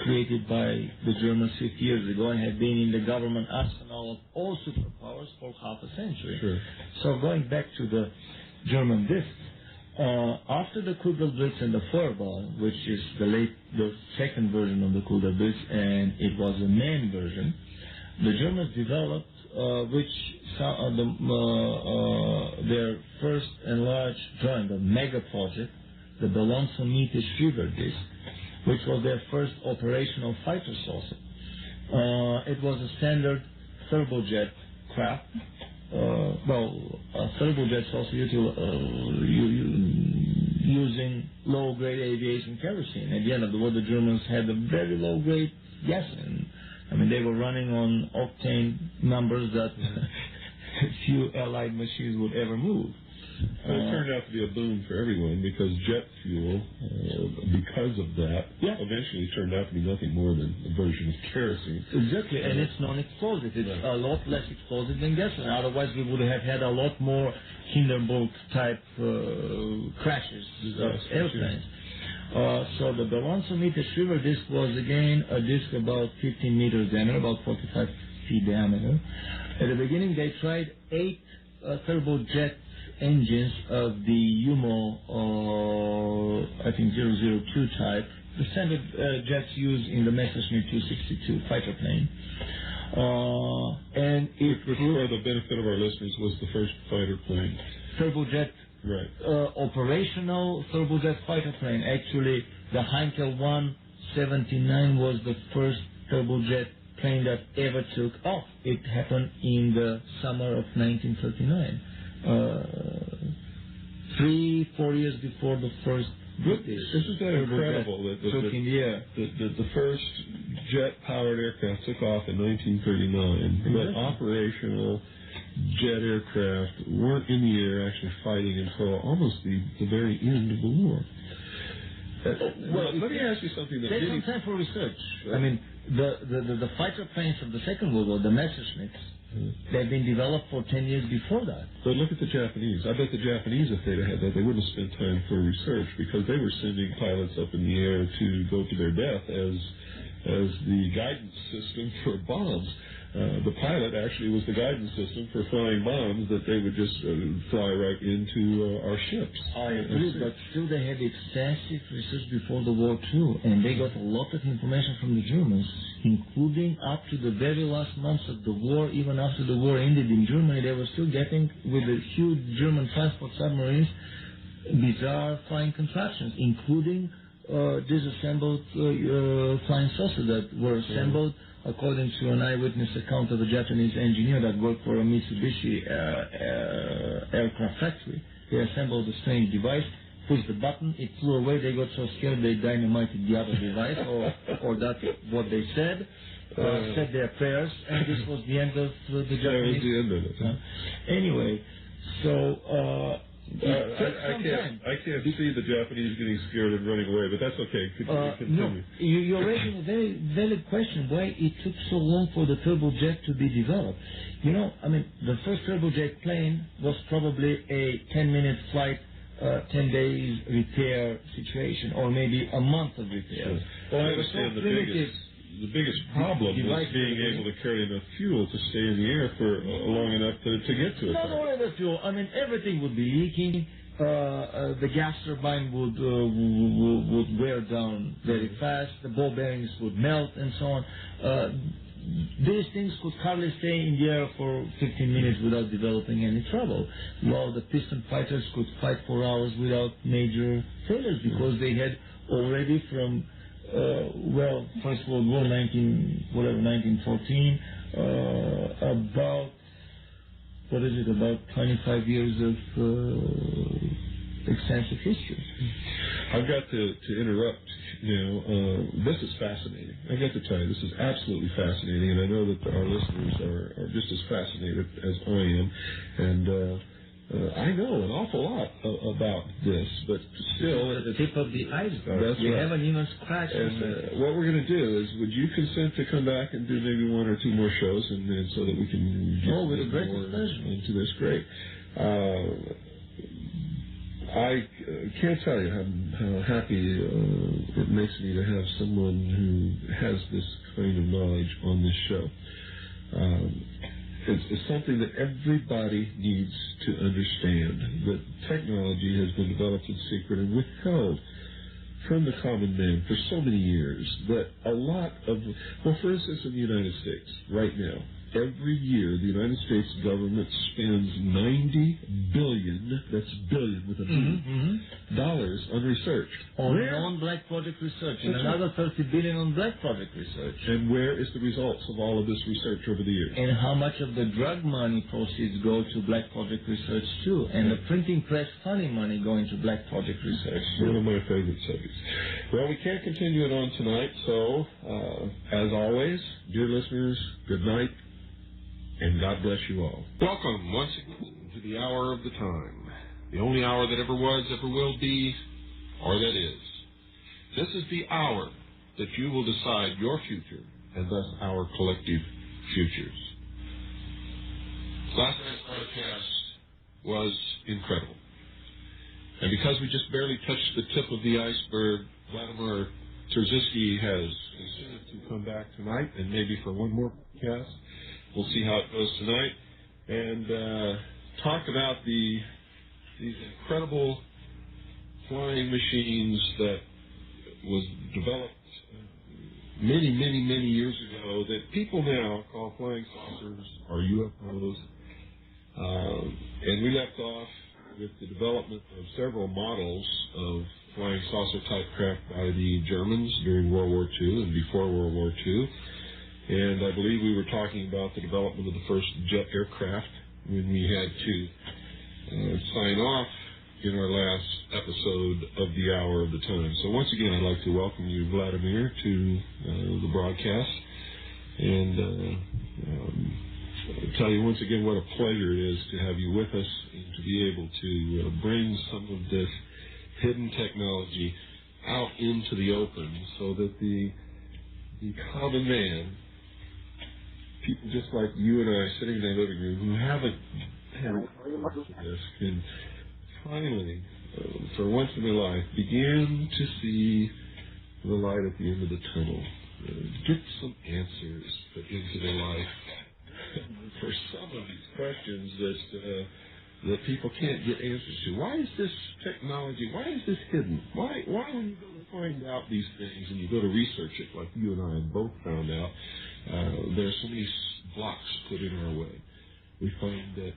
created by the Germans 50 years ago and have been in the government arsenal of all superpowers for half a century. Sure. So going back to the German discs, after the Kugelblitz and the Feuerball, which is the second version of the Kugelblitz, and it was a main version, the Germans developed their first enlarged drawing, the mega project, the Balancen-Miete Schreiber disc, which was their first operational fighter saucer. It was a standard turbojet craft. A turbojet saucer using low-grade aviation kerosene. At the end of the war, the Germans had a very low-grade gasoline. I mean, they were running on octane numbers that few Allied machines would ever move. Well, it turned out to be a boon for everyone because jet fuel, because of that, eventually turned out to be nothing more than a version of kerosene. Exactly, and it's non-explosive. It's a lot less explosive than gasoline. Otherwise, we would have had a lot more Hindenburg-type crashes of airplanes. So the Balancen-Miete Schreiber disc was, again, a disc about 15 meters diameter, about 45 feet diameter. At the beginning, they tried 8 turbojet engines of the UMO, I think 002 type, the standard jets used in the Messerschmitt 262 fighter plane. And it which for the benefit of our listeners was the first fighter plane. Turbojet, right? Operational turbojet fighter plane. Actually, the Heinkel 179 was the first turbojet plane that ever took off. It happened in the summer of 1939. 3-4 years before the first British. Isn't that incredible that the first jet-powered aircraft took off in 1939, but operational jet aircraft weren't in the air actually fighting until almost the very end of the war. Let me ask you something that take some time for research. I mean, the fighter planes of the Second World War, the Messerschmitts, they've been developed for 10 years before that. But look at the Japanese. I bet the Japanese, if they'd had that, they wouldn't have spent time for research because they were sending pilots up in the air to go to their death as the guidance system for bombs. The pilot actually was the guidance system for flying bombs that they would just fly right into our ships. I agree, but still they had extensive research before the war too, and they got a lot of information from the Germans, including up to the very last months of the war. Even after the war ended in Germany, they were still getting, with the huge German transport submarines, bizarre flying contraptions, including disassembled flying saucers that were assembled according to an eyewitness account of a Japanese engineer that worked for a Mitsubishi aircraft factory. They assembled a strange device, pushed the button, it flew away, they got so scared they dynamited the other device, or that's what they said, said their prayers, and this was the end of the Japanese. That was the end of it. Anyway, so... I can't see the Japanese getting scared and running away, but that's okay. Continue. No, you're raising a very valid question, why it took so long for the turbojet to be developed. You know, I mean, the first turbojet plane was probably a 10-minute flight, 10 days repair situation, or maybe a month of repair. Sure. Well, I understand the biggest problem was being able to carry enough fuel to stay in the air for long enough to get to it. Not only the fuel. I mean, everything would be leaking. the gas turbine would wear down very fast, the ball bearings would melt, and so on. These things could hardly stay in the air for 15 minutes without developing any trouble, while the piston fighters could fight for hours without major failures because they had already from, First World War, 1914, about 25 years of extensive history. I've got to interrupt now. This is fascinating. I've got to tell you, this is absolutely fascinating, and I know that our listeners are just as fascinated as I am. And I know an awful lot about this, but still... It's the tip of the iceberg. That's we right. haven't even scratched and it. what we're going to do is, would you consent to come back and do maybe one or two more shows, and so that we can get with a great more pleasure. into this? Great. I can't tell you how happy it makes me to have someone who has this kind of knowledge on this show. It's something that everybody needs to understand, that technology has been developed in secret and withheld from the common man for so many years that a lot of, for instance, in the United States, right now, every year the United States government spends $90 billion, that's billion with a B, dollars on research. On non-black project research, and another $30 billion on black project research. And where is the results of all of this research over the years? And how much of the drug money proceeds go to black project research too? And the printing press funding money going to black project research too. One of my favorite subjects. Well, we can't continue it on tonight, so as always, dear listeners, good night. And God bless you all. Welcome once again to the hour of the time. The only hour that ever was, ever will be, or that is. This is the hour that you will decide your future, and thus our collective futures. Last night's broadcast was incredible. And because we just barely touched the tip of the iceberg, Vladimir Terziski has consented to come back tonight, and maybe for one more podcast. We'll see how it goes tonight, and talk about these incredible flying machines that was developed many, many, many years ago that people now call flying saucers or UFOs. And we left off with the development of several models of flying saucer-type craft by the Germans during World War II and before World War II. And I believe we were talking about the development of the first jet aircraft when we had to sign off in our last episode of the Hour of the Time. So once again, I'd like to welcome you, Vladimir, to the broadcast. And tell you once again what a pleasure it is to have you with us and to be able to bring some of this hidden technology out into the open so that the common man, people just like you and I sitting in their living room who haven't had access to this, can finally, for once in their life, begin to see the light at the end of the tunnel. Get some answers into their life for some of these questions that people can't get answers to. Why is this technology, why is this hidden? Why when you go to find out these things and you go to research it, like you and I have both found out, there are so many blocks put in our way. We find that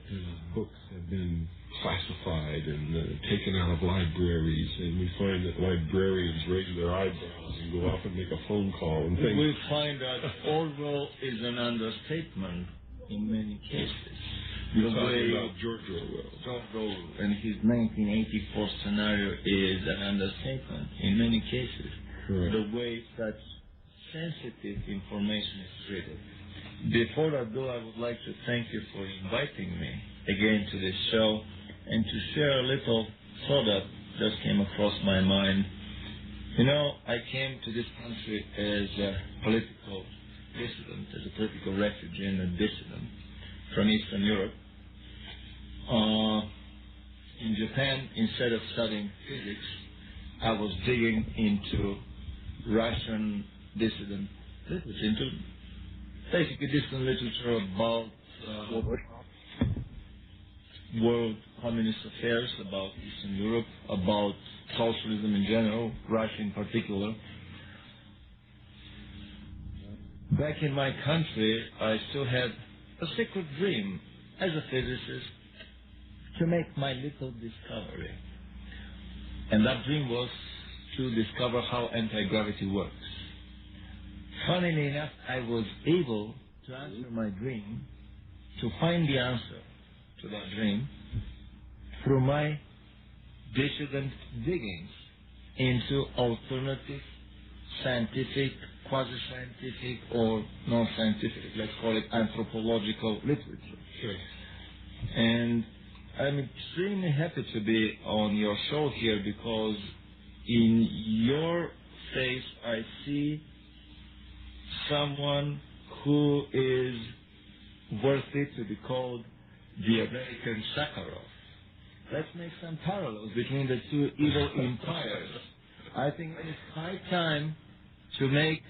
books have been classified and taken out of libraries, and we find that librarians raise their eyebrows and go off and make a phone call and things. We find that Orwell is an understatement in many cases. You're talking about George Orwell. George Orwell and his 1984 scenario is an understatement in many cases. Correct. The way such sensitive information is treated. Before I go, I would like to thank you for inviting me again to this show and to share a little thought that just came across my mind. You know, I came to this country as a political dissident, as a political refugee and a dissident from Eastern Europe. In Japan, instead of studying physics, I was digging into Russian dissident literature, into basically dissident literature about world communist affairs, about Eastern Europe, about socialism in general, Russia in particular. Back in my country, I still had a secret dream as a physicist to make my little discovery. And that dream was to discover how anti-gravity works. Funnily enough, I was able to answer my dream, to find the answer to that dream, through my dissident diggings into alternative scientific, quasi-scientific, or non-scientific, let's call it anthropological literature. Sure. And I'm extremely happy to be on your show here because in your face I see someone who is worthy to be called the American Sakharov. Let's make some parallels between the two evil empires. I think it is high time to make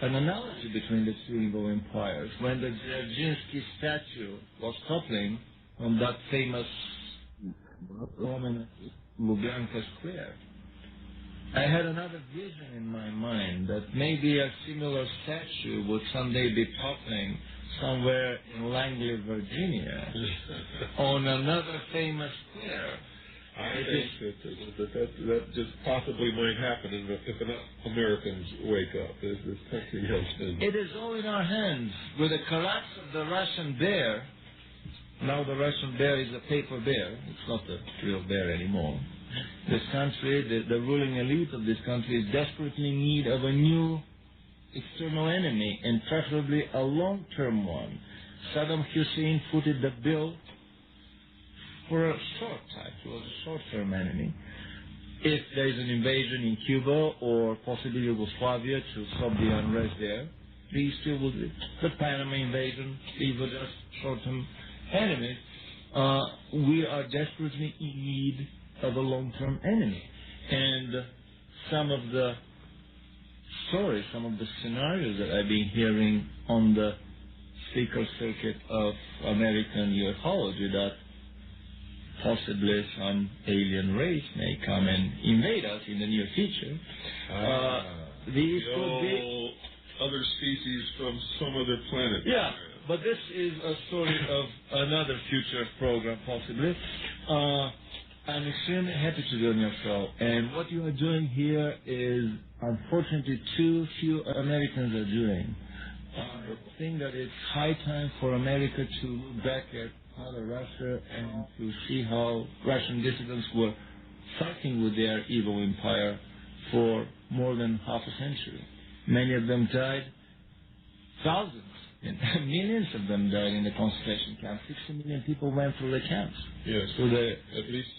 an analogy between the two evil empires. When the Terziski statue was toppling on that famous Roman Lubyanka Square, I had another vision in my mind that maybe a similar statue would someday be toppling somewhere in Langley, Virginia, on another famous square. I think that just possibly might happen if enough Americans wake up as this country has been. It is all in our hands. With the collapse of the Russian bear, now the Russian bear is a paper bear. It's not a real bear anymore. This country, the ruling elite of this country is desperately in need of a new external enemy, and preferably a long-term one. Saddam Hussein footed the bill for a short time. It was a short-term enemy. If there is an invasion in Cuba or possibly Yugoslavia to stop the unrest there, these two will do. The Panama invasion, these were just short-term enemies. We are desperately in need of a long-term enemy. And some of the stories, some of the scenarios that I've been hearing on the speaker circuit of American ufology, that possibly some alien race may come and invade us in the near future. These could be other species from some other planet. Yeah, but this is a story of another future program, possibly. I'm extremely happy to be on your show, and what you are doing here is, unfortunately, too few Americans are doing. I think that it's high time for America to look back at Father Russia and to see how Russian dissidents were fighting with their evil empire for more than half a century. Many of them died, thousands, and millions of them died in the concentration camps. 60 million people went through the camps. Yes, so at least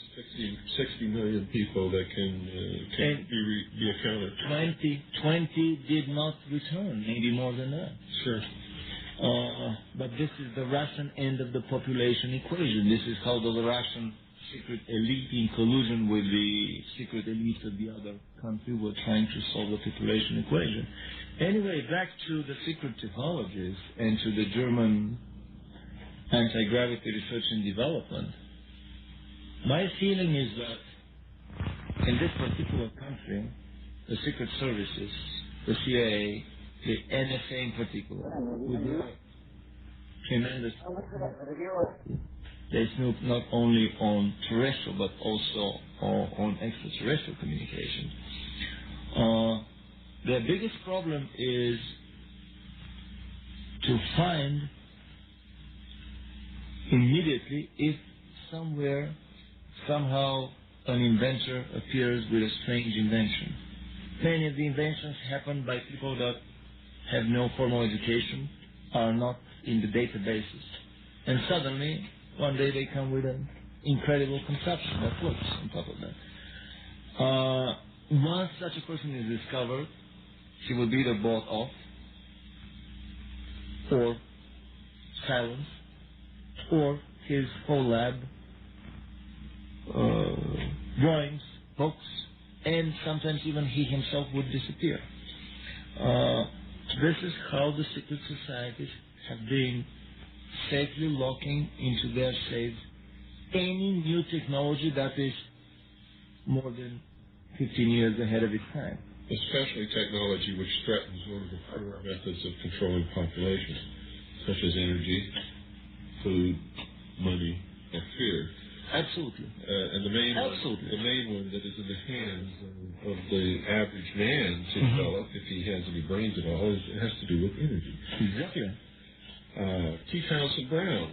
60 million people that can be accounted for. 20 did not return, maybe more than that. Sure. But this is the Russian end of the population equation. This is how the Russian secret elite, in collusion with the secret elite of the other country, were trying to solve the population equation. Anyway, back to the secret technologies and to the German anti-gravity research and development. My feeling is that in this particular country, the secret services, the CIA, the NSA in particular, with their tremendous, they snoop not only on terrestrial but also on extraterrestrial communication. The biggest problem is to find immediately if somewhere, somehow, an inventor appears with a strange invention. Many of the inventions happen by people that have no formal education, are not in the databases, and suddenly, one day they come with an incredible conception that works on top of that. Once such a person is discovered, he will be either bought off or silenced, or his whole lab, drawings, books, and sometimes even he himself would disappear. This is how the secret societies have been safely locking into their safes any new technology that is more than 15 years ahead of its time. Especially technology which threatens one of the core methods of controlling populations, such as energy, food, money, or fear. Absolutely. And the main one that is in the hands of the average man to develop, if he has any brains at all, has to do with energy. Exactly. T. Townsend Brown.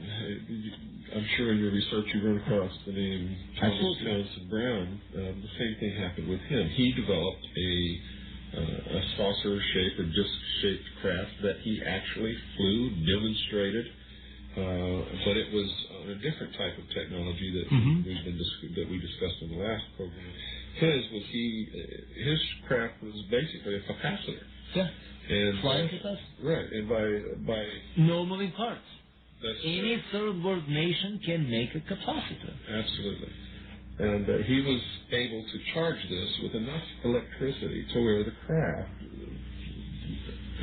I'm sure in your research you run across the name Thomas Townsend Brown. The same thing happened with him. He developed a saucer-shaped or disc-shaped craft that he actually flew, demonstrated, but it was a different type of technology that we discussed in the last program. His craft was basically a capacitor. Yeah. And flying capacitor. Right, and by no moving parts. Any third world nation can make a capacitor. Absolutely. And he was able to charge this with enough electricity to where the craft.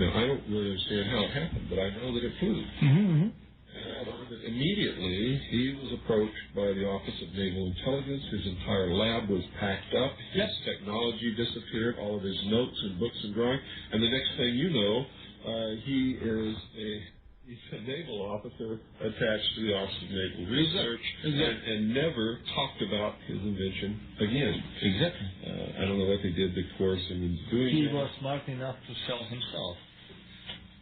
Now, I don't really understand how it happened, but I know that it flew. Mm-hmm. Immediately, he was approached by the Office of Naval Intelligence. His entire lab was packed up. His technology disappeared, all of his notes and books and drawings. And the next thing you know, he's a naval officer attached to the Office of Naval Research and never talked about his invention again. Exactly. I don't know what they did to coerce him into doing He that. was smart enough to sell himself.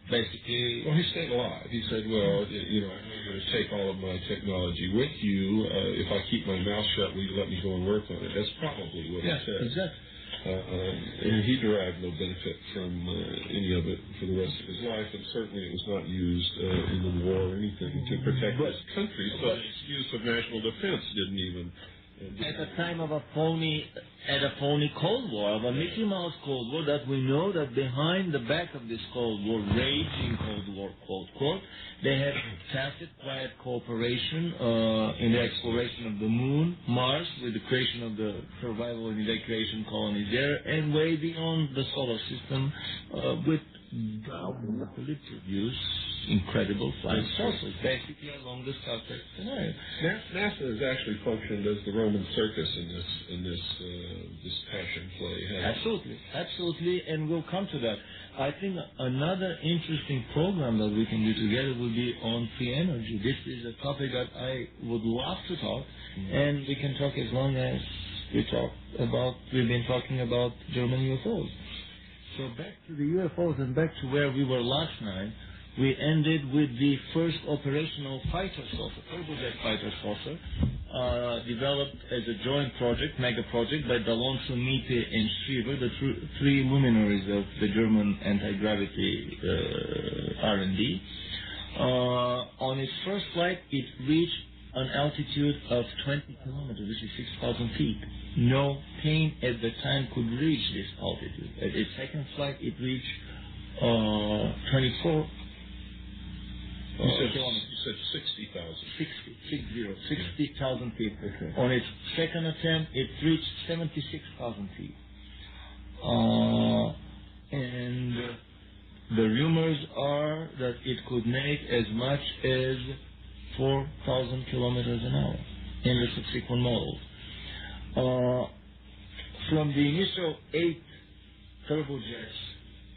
Basically, well, he stayed alive. He said, well, I'm going to take all of my technology with you. If I keep my mouth shut, will you let me go and work on it? That's probably what he said. Exactly. And he derived no benefit from any of it for the rest of his life, and certainly it was not used in the war or anything to protect his country, so its use of national defense didn't even... At the time of a phony Cold War, of a Mickey Mouse Cold War, that we know that behind the back of this Cold War, raging Cold War, quote, quote, they had tacit, quiet cooperation in the exploration of the moon, Mars, with the creation of the survival and evacuation colonies there, and way beyond the solar system with doubtfully produced incredible flying saucers, basically along the Star Trek scenario. NASA has actually functioned as the Roman circus in this passion play. Absolutely, and we'll come to that. I think another interesting program that we can do together will be on free energy. This is a topic that I would love to talk, and we can talk as long as we've been talking about German UFOs. So back to the UFOs and back to where we were last night, we ended with the first operational fighter saucer, turbojet fighter saucer, developed as a joint project, mega project, by D'Alonso, Miete, and Schriever, the three luminaries of the German anti-gravity R&D. On its first flight, it reached an altitude of 20 kilometers, which is 6,000 feet. No plane at the time could reach this altitude. At its second flight, it reached 24 kilometers. You said 60,000. 60,000 feet. Okay. On its second attempt, it reached 76,000 feet. And the rumors are that it could make as much as 4,000 kilometers an hour in the subsequent models. From the initial 8 turbojets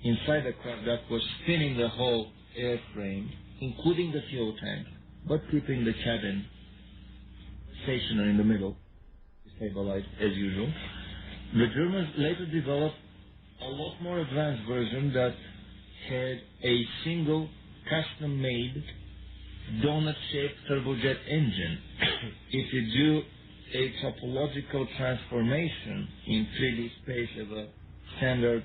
inside the craft that was spinning the whole airframe, including the fuel tank, but keeping the cabin stationary in the middle, stabilized as usual, the Germans later developed a lot more advanced version that had a single custom-made donut-shaped turbojet engine. If you do a topological transformation in 3D space of a standard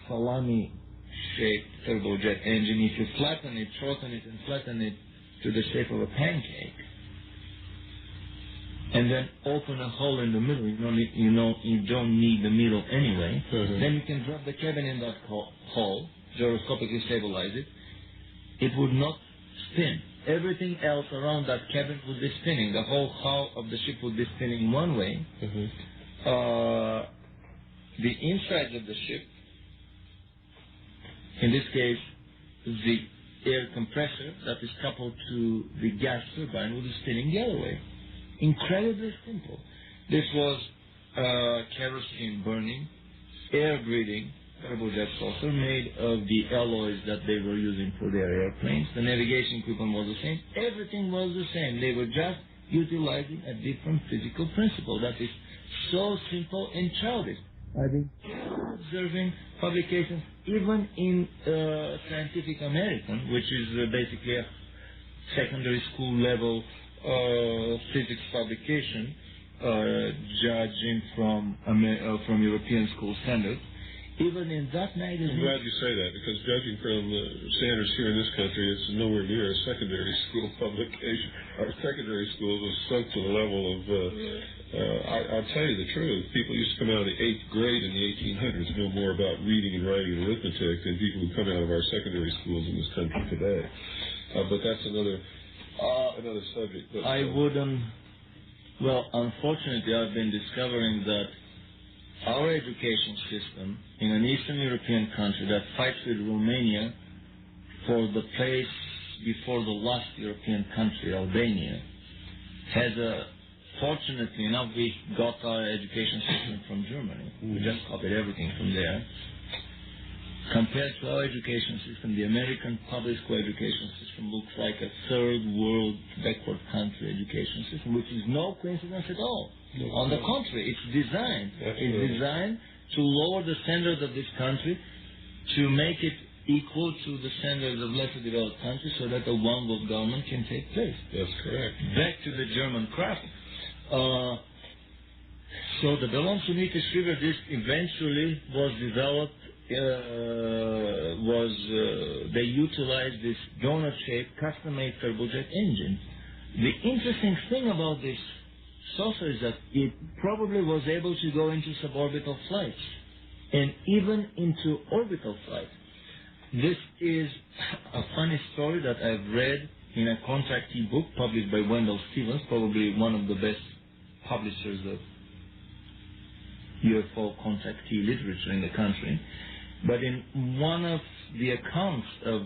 salami-shaped turbojet engine, if you flatten it, shorten it, and flatten it to the shape of a pancake, and then open a hole in the middle, you don't need the middle anyway, then you can drop the cabin in that hole, gyroscopically stabilize it. It would not spin. Everything else around that cabin would be spinning. The whole hull of the ship would be spinning one way. The inside of the ship, in this case, the air compressor that is coupled to the gas turbine, would be spinning the other way. incredibly simple. This was kerosene burning, air-breathing turbojet saucer made of the alloys that they were using for their airplanes. The navigation equipment was the same. Everything was the same. They were just utilizing a different physical principle that is so simple and childish. I've been observing publications, even in Scientific American, which is basically a secondary school level physics publication, judging from European school standards. Even in that magazine... I'm glad you say that, because judging from standards here in this country, it's nowhere near a secondary school publication. Our secondary schools have sunk to the level of... I'll tell you the truth. People used to come out of the 8th grade in the 1800s know more about reading and writing and arithmetic than people who come out of our secondary schools in this country today. But that's another subject. But, I wouldn't... Well, unfortunately, I've been discovering that our education system in an Eastern European country that fights with Romania for the place before the last European country, Albania, has fortunately enough, we got our education system from Germany. We just copied everything from there. Compared to our education system, the American public school education system looks like a third world backward country education system, which is no coincidence at all. On the contrary, it's designed to lower the standards of this country, to make it equal to the standards of lesser developed countries, so that the one world government can take place. That's correct. Back to the German craft. So the Bellon-Sunnitis River disc eventually was developed. They utilized this donut-shaped, custom-made turbojet engine. The interesting thing about this saucer is that it probably was able to go into suborbital flights and even into orbital flight. This is a funny story that I've read in a contractee book published by Wendell Stevens, probably one of the best publishers of UFO contractee literature in the country. But in one of the accounts of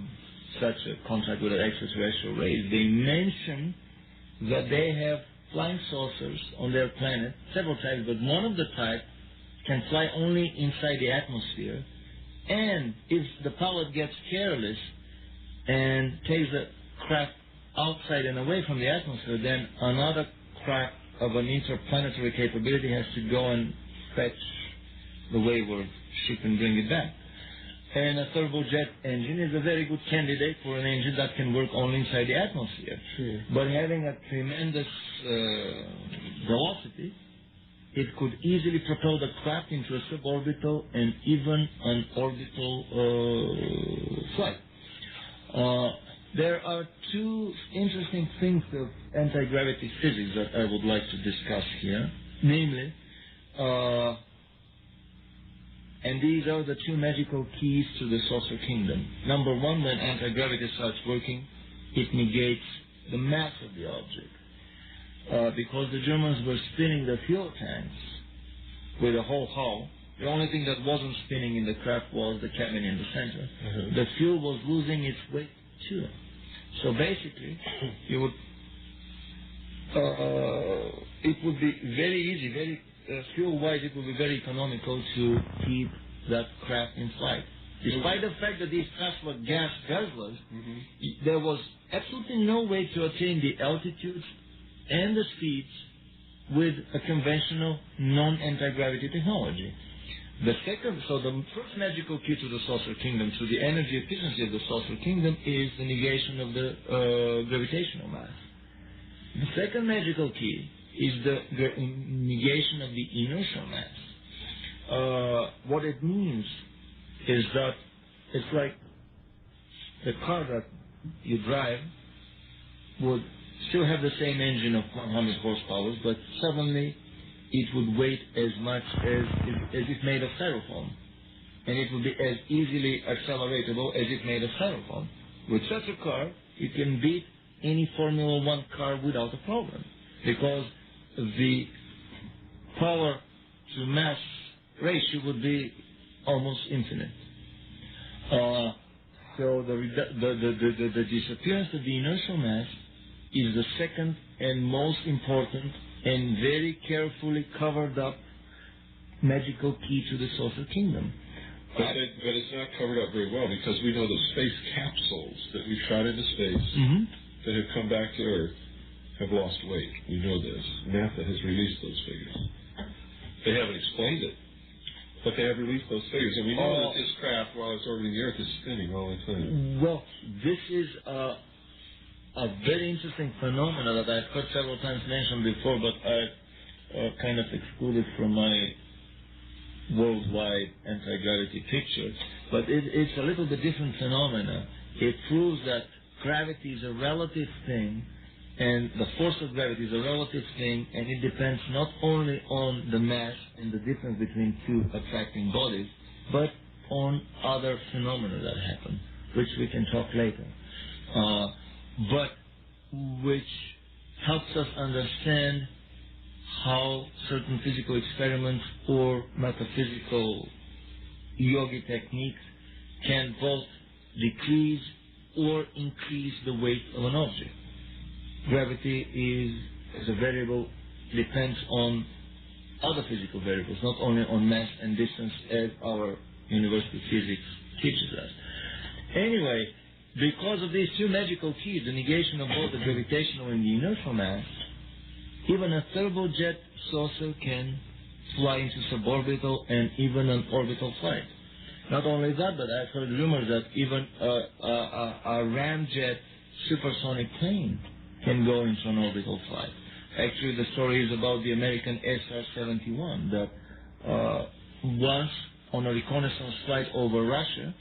such a contact with an extraterrestrial race, they mention that they have flying saucers on their planet, several types, but one of the types can fly only inside the atmosphere. And if the pilot gets careless and takes the craft outside and away from the atmosphere, then another craft of an interplanetary capability has to go and fetch the wayward ship and bring it back. And a turbojet engine is a very good candidate for an engine that can work only inside the atmosphere. Sure. But having a tremendous velocity, it could easily propel the craft into a suborbital and even an orbital flight. There are two interesting things of anti-gravity physics that I would like to discuss here. Namely, and these are the two magical keys to the saucer kingdom. Number one, when anti-gravity starts working, it negates the mass of the object. Because the Germans were spinning the fuel tanks with a whole hull, the only thing that wasn't spinning in the craft was the cabin in the center. Mm-hmm. The fuel was losing its weight too. So basically, it would be very easy, very fuel-wise, it would be very economical to keep that craft in flight. Despite the fact that these crafts were gas guzzlers, there was absolutely no way to attain the altitudes and the speeds with a conventional non-anti-gravity technology. The first magical key to the saucer kingdom, to the energy efficiency of the saucer kingdom, is the negation of the gravitational mass. The second magical key is the negation of the inertial mass. What it means is that it's like the car that you drive would still have the same engine of 100 horsepower, but suddenly it would weigh as much as if made of styrofoam. And it would be as easily acceleratable as if made of styrofoam. With such a car, you can beat any Formula One car without a problem, because the power to mass ratio would be almost infinite. So the disappearance of the inertial mass is the second and most important and very carefully covered up magical key to the social kingdom. But it's not covered up very well, because we know the space capsules that we shot into space that have come back to Earth have lost weight. We know this. NASA has released those figures. They haven't explained it, but they have released those figures. And we know that this craft, while it's orbiting the Earth, is spinning all the time. Well, this is a very interesting phenomenon that I've heard several times mentioned before, but I kind of excluded from my worldwide anti-gravity picture. But it's a little bit different phenomena. It proves that gravity is a relative thing, and the force of gravity is a relative thing, and it depends not only on the mass and the difference between two attracting bodies, but on other phenomena that happen, which we can talk later, but which helps us understand how certain physical experiments or metaphysical yogi techniques can both decrease or increase the weight of an object. Gravity is a variable, depends on other physical variables, not only on mass and distance, as our university physics teaches us. Anyway, because of these two magical keys, the negation of both the gravitational and the inertial mass, even a turbojet saucer can fly into suborbital and even an orbital flight. Not only that, but I've heard rumors that even a ramjet supersonic plane can go into an orbital flight. Actually, the story is about the American SR-71 that once on a reconnaissance flight over Russia,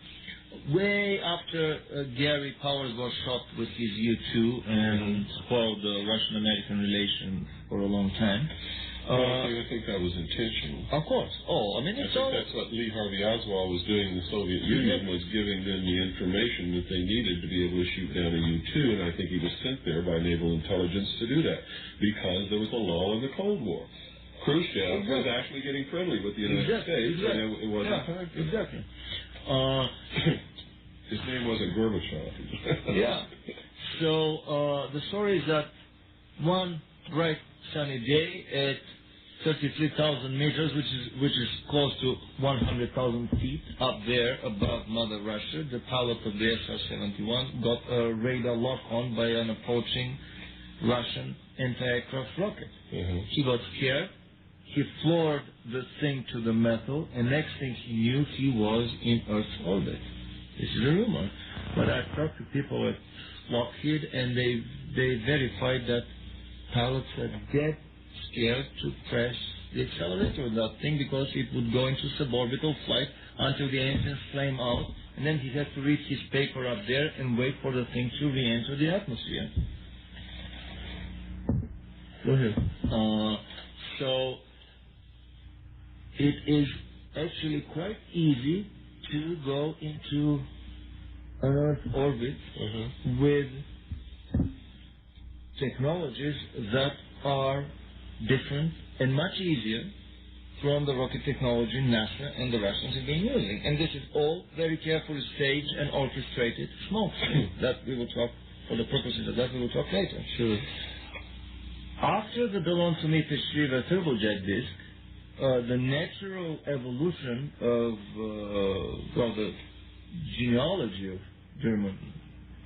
way after Gary Powers was shot with his U-2 and spoiled the Russian-American relations for a long time. I think that was intentional. Of course. Oh, I mean, I think that's what Lee Harvey Oswald was doing in the Soviet Union, was giving them the information that they needed to be able to shoot down a U-2, and I think he was sent there by naval intelligence to do that, because there was a lull in the Cold War. Khrushchev was actually getting friendly with the United States, and it wasn't time for that. Exactly. His name wasn't Gorbachev. Yeah. So the story is that one bright sunny day at 33,000 meters, which is close to 100,000 feet up there above Mother Russia, the pilot of the SR-71 got a radar lock on by an approaching Russian anti-aircraft rocket. He got scared. He floored the thing to the metal, and next thing he knew, he was in Earth's orbit. This is a rumor. But I've talked to people at Lockheed, and they verified that pilots are dead scared to press the accelerator of that thing, because it would go into suborbital flight until the engines flame out, and then he has to read his paper up there and wait for the thing to re-enter the atmosphere. Go ahead. So it is actually quite easy to go into an Earth orbit with technologies that are different and much easier from the rocket technology NASA and the Russians have been using. And this is all very carefully staged and orchestrated smoke. That we will talk, for the purposes of that, we will talk later. Sure. After the Ballon to meet the Shriva turbojet disk, the natural evolution of, the genealogy of German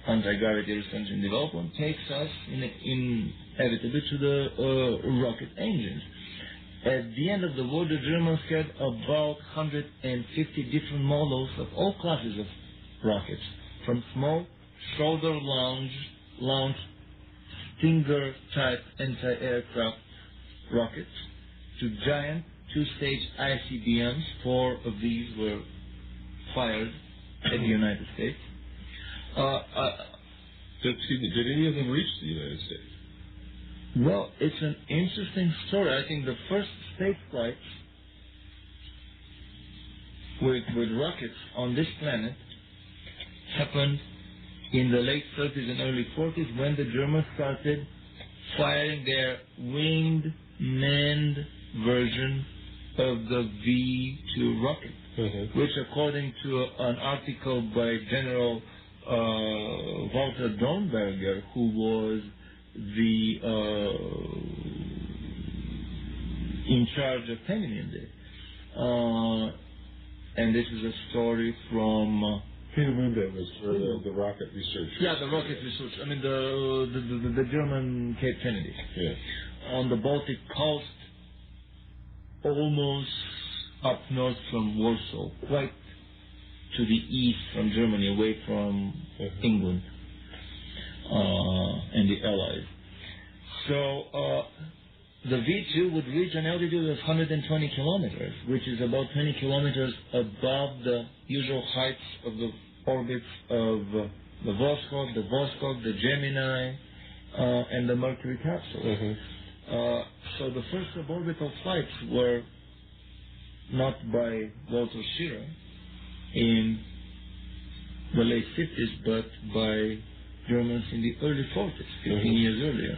anti-gravity research and development takes us inevitably to the rocket engines. At the end of the war, the Germans had about 150 different models of all classes of rockets, from small shoulder-launched Stinger-type anti-aircraft rockets to giant two-stage ICBMs. 4 of these were fired in the United States. Did any of them reach the United States? Well, it's an interesting story. I think the first space flights with rockets on this planet happened in the late 30s and early 40s, when the Germans started firing their winged, manned version of the V-2 rocket, which, according to an article by General Walter Dornberger, who was the in charge of Penimunde. And this is a story from... Penimunde was for the rocket research. Yeah, the rocket research. I mean, the German Cape Kennedy. Yeah. On the Baltic coast, almost up north from Warsaw, quite to the east from Germany, away from England and the Allies. So the V2 would reach an altitude of 120 kilometers, which is about 20 kilometers above the usual heights of the orbits of the Vostok, the Gemini, and the Mercury capsule. So the first suborbital flights were not by Walter Schirra in the late 50s, but by Germans in the early 40s, 15 years earlier.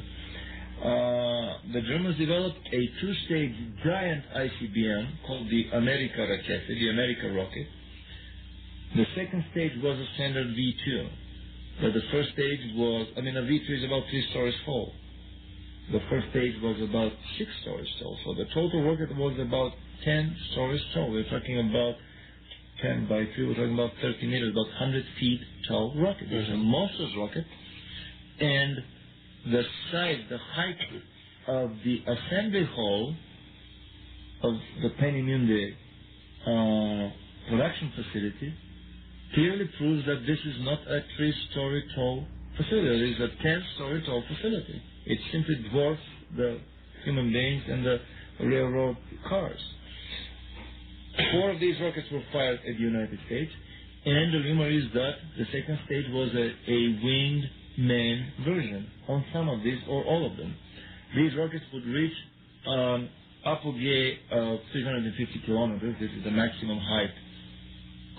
The Germans developed a two-stage giant ICBM called the America Rocket, the America rocket. The second stage was a standard V2, but the first stage was, a V2 is about 3 stories tall. The first stage was about 6 stories tall, so the total rocket was about 10 stories tall. We're talking about 10 by 3, we're talking about 30 meters, about 100 feet tall rocket. It's a monstrous rocket, and the size, the height of the assembly hall of the Penimunde production facility clearly proves that this is not a 3-story tall facility. It is a 10-story tall facility. It simply dwarfs the human beings and the railroad cars. 4 of these rockets were fired at the United States, and the rumor is that the second stage was a winged man version on some of these or all of them. These rockets would reach apogee of 350 kilometers. This is the maximum height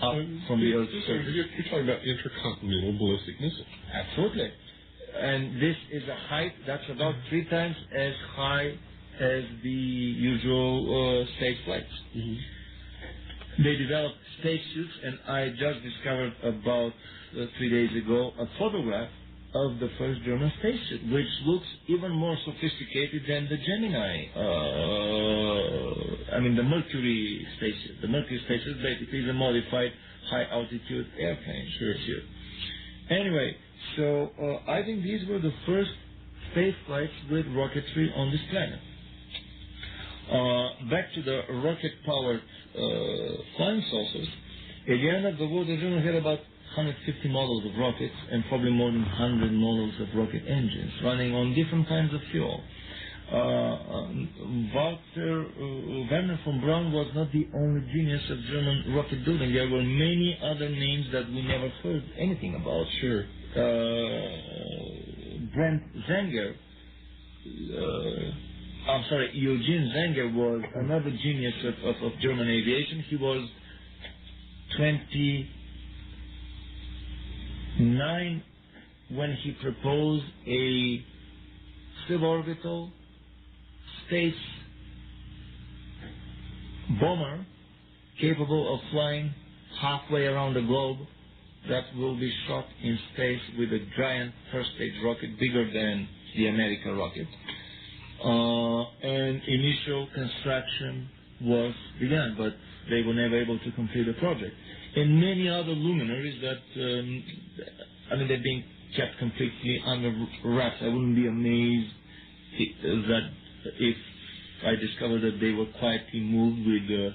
up from the Earth's surface. You're talking about intercontinental ballistic missiles. Absolutely. And this is a height that's about 3 times as high as the usual space flights. They developed spacesuits, and I just discovered about 3 days ago a photograph of the first German spacesuit, which looks even more sophisticated than the Gemini. The Mercury spacesuit. The Mercury spacesuit basically is a modified high-altitude airplane. Sure. Anyway, so I think these were the first space flights with rocketry on this planet. Back to the rocket-powered flying saucers. At the end of the war, the Germans had about 150 models of rockets and probably more than 100 models of rocket engines running on different kinds of fuel. Werner von Braun was not the only genius of German rocket building. There were many other names that we never heard anything about. Sure. Brent Zenger, Eugene Zenger was another genius of German aviation. He was 29 when he proposed a suborbital space bomber capable of flying halfway around the globe that will be shot in space with a giant first-stage rocket bigger than the America rocket. And initial construction was begun, but they were never able to complete the project. And many other luminaries that, they're being kept completely under wraps. I wouldn't be amazed if I discovered that they were quietly moved with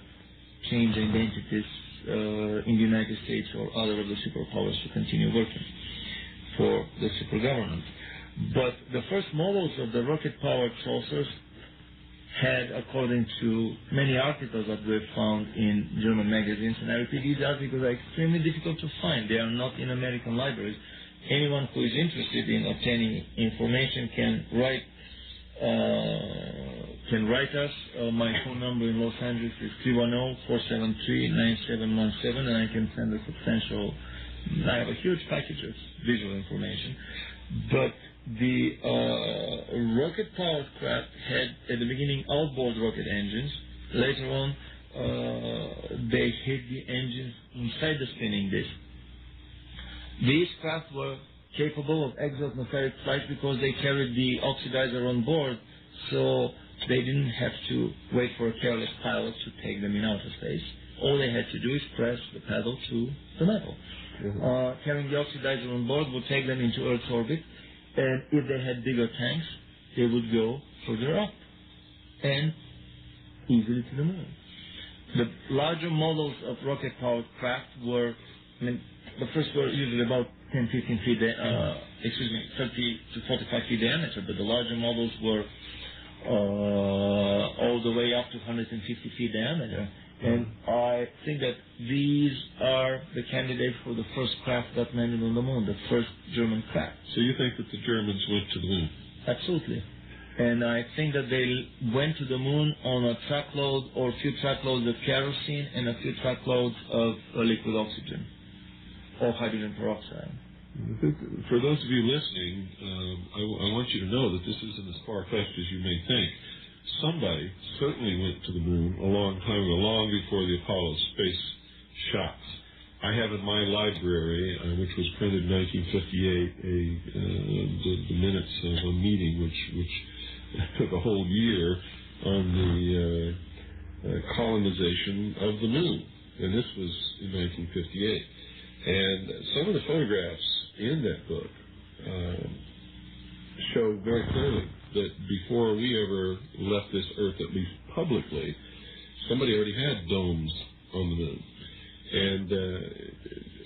change identities in the United States or other of the superpowers to continue working for the supergovernment. But the first models of the rocket-powered saucers had, according to many articles that were found in German magazines, and I repeat, these articles are extremely difficult to find. They are not in American libraries. Anyone who is interested in obtaining information can write us. My phone number in Los Angeles is 310-473-9717, and I can send a substantial, I have a huge package of visual information. But the rocket-powered craft had, at the beginning, outboard rocket engines. Later on, they hid the engines inside the spinning disc. These craft were capable of exoatmospheric flight because they carried the oxidizer on board. So they didn't have to wait for a careless pilot to take them in outer space. All they had to do is press the pedal to the metal. Carrying the oxidizer on board would take them into Earth's orbit, and if they had bigger tanks, they would go further up and easily to the moon. The larger models of rocket-powered craft were, the first were usually about 10, 15 feet, 30 to 45 feet diameter, but the larger models were all the way up to 150 feet diameter. And I think that these are the candidates for the first craft that landed on the moon, the first German craft. So you think that the Germans went to the moon? Absolutely. And I think that they went to the moon on a truckload or a few truckloads of kerosene and a few truckloads of liquid oxygen or hydrogen peroxide. I think for those of you listening, I want you to know that this isn't as far-fetched as you may think. Somebody certainly went to the moon a long time ago, long before the Apollo space shots. I have in my library, which was printed in 1958, the minutes of a meeting which took a whole year on the colonization of the moon, and this was in 1958. And some of the photographs in that book show very clearly that before we ever left this Earth, at least publicly, somebody already had domes on the moon. And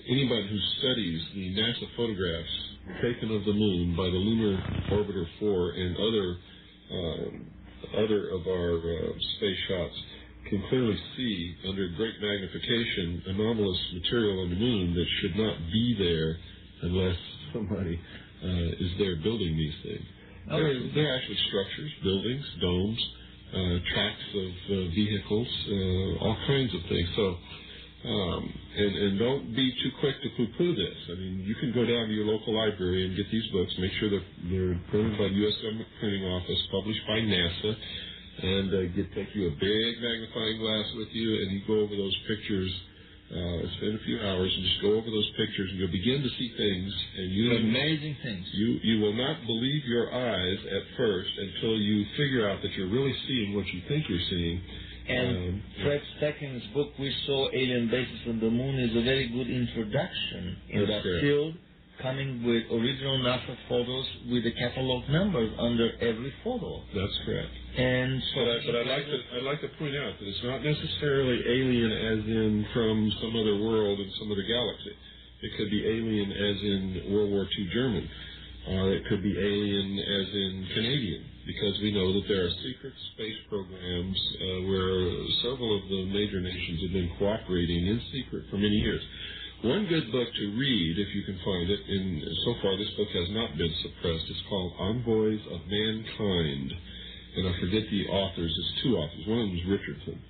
anybody who studies the NASA photographs taken of the moon by the Lunar Orbiter 4 and other of our space shots can clearly see under great magnification anomalous material on the moon that should not be there unless somebody is there building these things. They're actually structures, buildings, domes, tracks of vehicles, all kinds of things. So, and don't be too quick to poo-poo this. I mean, you can go down to your local library and get these books, make sure that they're printed by the U.S. Government Printing Office, published by NASA, and take you a big magnifying glass with you, and you go over those pictures. Spend a few hours and just go over those pictures, and you'll begin to see things, and amazing things. You will not believe your eyes at first until you figure out that you're really seeing what you think you're seeing. And Fred Stecken's book, We Saw Alien Bases on the Moon, is a very good introduction in that field, coming with original NASA photos with the catalog numbers under every photo. That's correct. And so but I'd like to point out that it's not necessarily alien as in from some other world in some other galaxy. It could be alien as in World War II German. It could be alien as in Canadian, because we know that there are secret space programs where several of the major nations have been cooperating in secret for many years. One good book to read, if you can find it, and so far this book has not been suppressed, it's called Envoys of Mankind. And I forget the authors. It's two authors. One of them is Richardson.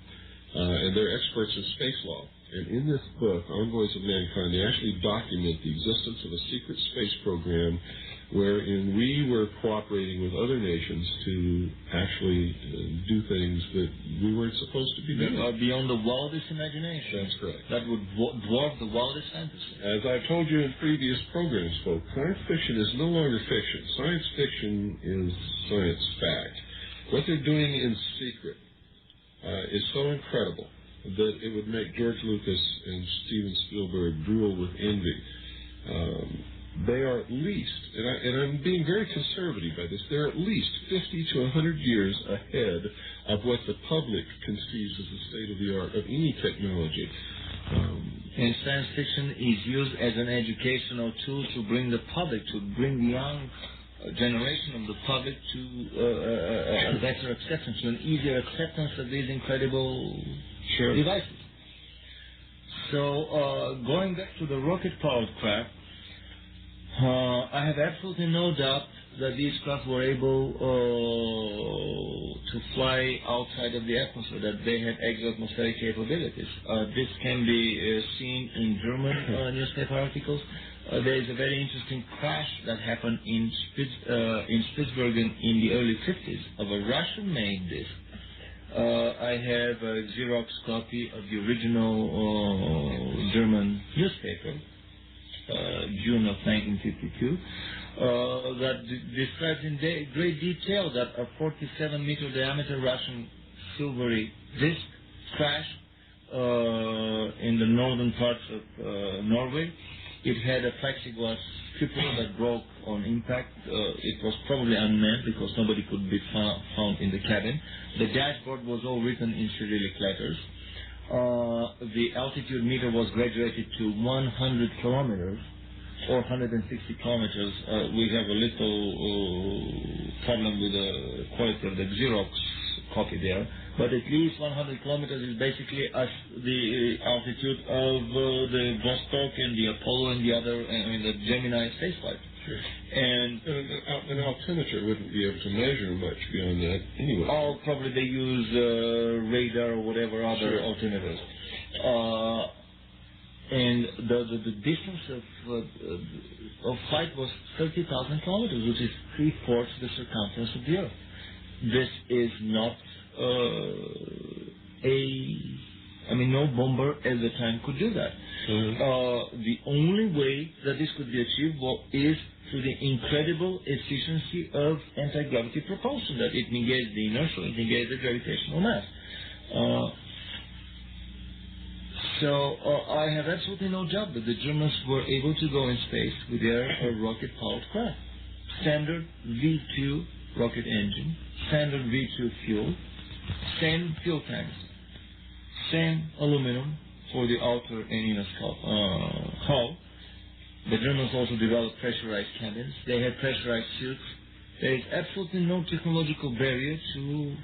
And they're experts in space law. And in this book, Envoys of Mankind, they actually document the existence of a secret space program wherein we were cooperating with other nations to actually do things that we weren't supposed to be doing. That are beyond the wildest imagination. That's correct. That would dwarf the wildest fantasy. As I've told you in previous programs, folks, science fiction is no longer fiction. Science fiction is science fact. What they're doing in secret is so incredible that it would make George Lucas and Steven Spielberg drool with envy. They are at least, and I'm being very conservative by this, they're at least 50 to 100 years ahead of what the public conceives as the state of the art of any technology. And science fiction is used as an educational tool to bring the public, to bring the young generation of the public to a better acceptance, to an easier acceptance of these incredible devices. So going back to the rocket-powered craft, I have absolutely no doubt that these craft were able to fly outside of the atmosphere, that they had exo-atmospheric capabilities. This can be seen in German newspaper articles. There is a very interesting crash that happened in Spitsbergen in the early 50s of a Russian-made disc. I have a Xerox copy of the original German newspaper. June of 1952, that describes in great detail that a 47-meter diameter Russian silvery disc crashed in the northern parts of Norway. It had a plexiglass cupola that broke on impact. It was probably unmanned because nobody could be found in the cabin. The dashboard was all written in Cyrillic letters. The altitude meter was graduated to 100 kilometers or 160 kilometers. We have a little problem with the quality of the Xerox copy there, but at least 100 kilometers is basically the altitude of the Vostok and the Apollo and the other, the Gemini spaceflight. Sure. And an altimeter wouldn't be able to measure much beyond that anyway. Oh, probably they use radar or whatever other alternatives. And the distance of flight was 30,000 kilometers, which is 3/4 the circumference of the Earth. This is not no bomber at the time could do that. The only way that this could be achieved is through the incredible efficiency of anti-gravity propulsion, that it negates the inertia, it negates the gravitational mass. So I have absolutely no doubt that the Germans were able to go in space with their rocket-powered craft. Standard V2 rocket engine, standard V2 fuel, same fuel tanks, same aluminum for the outer and inner hull. The Germans also developed pressurized cabins. They had pressurized suits. There is absolutely no technological barrier to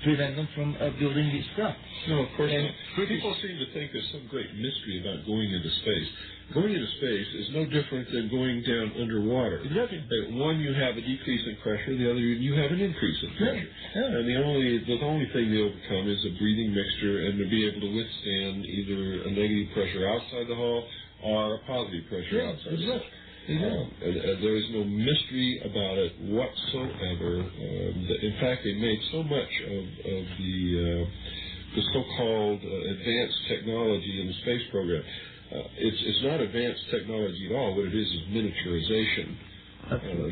prevent them from building these craft. No, of course not. People seem to think there's some great mystery about going into space. Going into space is no different than going down underwater. Exactly. One, you have a decrease in pressure. The other, you have an increase in pressure. Yeah. And the only thing they overcome is a breathing mixture and to be able to withstand either a negative pressure outside the hull or a positive pressure outside the hull. And there is no mystery about it whatsoever. In fact, they made so much of the so-called advanced technology in the space program. It's not advanced technology at all. What it is miniaturization.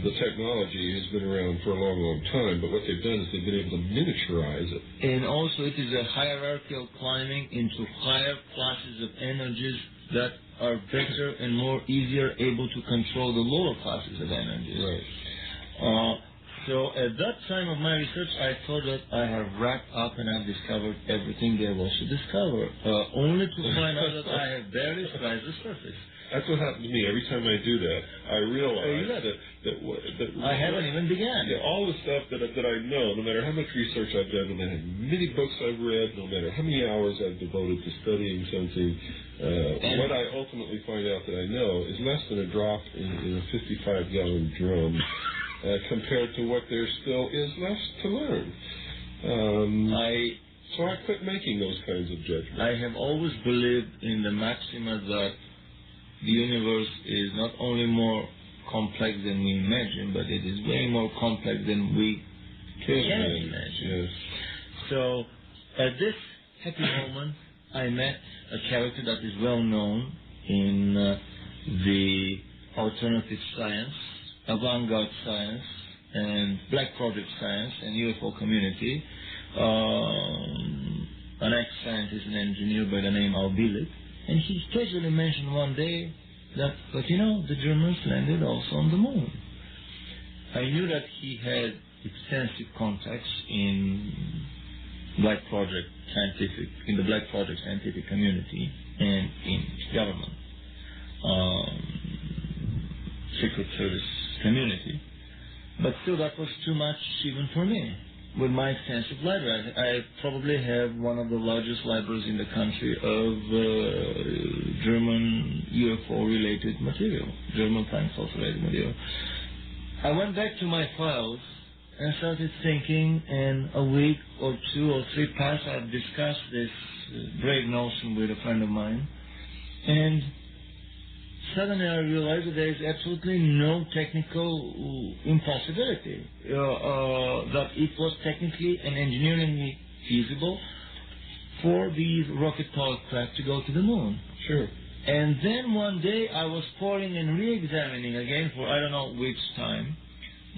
The technology has been around for a long, long time, but what they've done is they've been able to miniaturize it. And also it is a hierarchical climbing into higher classes of energies that are better and more easier able to control the lower classes of energies. Right. So at that time of my research, I thought that I have wrapped up and I've discovered everything there was to discover, only to find out that I have barely scratched the surface. That's what happened to me. Every time I do that, I realize that I haven't even begun. Yeah, all the stuff that I know, no matter how much research I've done, no matter how many books I've read, no matter how many hours I've devoted to studying something, what I ultimately find out that I know is less than a drop in a 55-gallon drum compared to what there still is left to learn. So I quit making those kinds of judgments. I have always believed in the maxima that the universe is not only more complex than we imagine, but it is way more complex than we can imagine. Yes. So at this happy moment, I met a character that is well known in the alternative science, avant-garde science, and black project science and UFO community. An ex-scientist and engineer by the name Albilik. And he casually mentioned one day that, the Germans landed also on the moon. I knew that he had extensive contacts in the Black Project scientific community and in government, Secret Service community. But still, that was too much even for me. With my extensive library, I probably have one of the largest libraries in the country of German UFO-related material, German flying saucer-related material. I went back to my files and started thinking, and a week or 2 or 3 passed. I've discussed this brave notion with a friend of mine, and suddenly I realized that there is absolutely no technical impossibility, that it was technically and engineeringly feasible for these rocket-powered craft to go to the moon. Sure. And then one day I was pouring and re-examining again for I don't know which time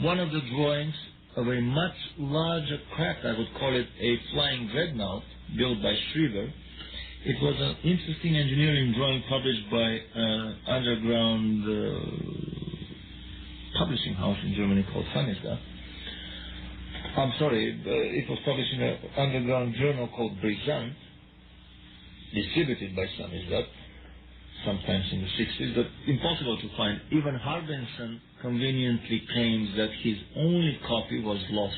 one of the drawings of a much larger craft. I would call it a flying dreadnought built by Schreiber. It was an interesting engineering drawing published by an underground publishing house in Germany called Samizdat. I'm sorry, it was published in an underground journal called Brisant, distributed by Samizdat, sometimes in the 60s, but impossible to find. Even Harbinson conveniently claims that his only copy was lost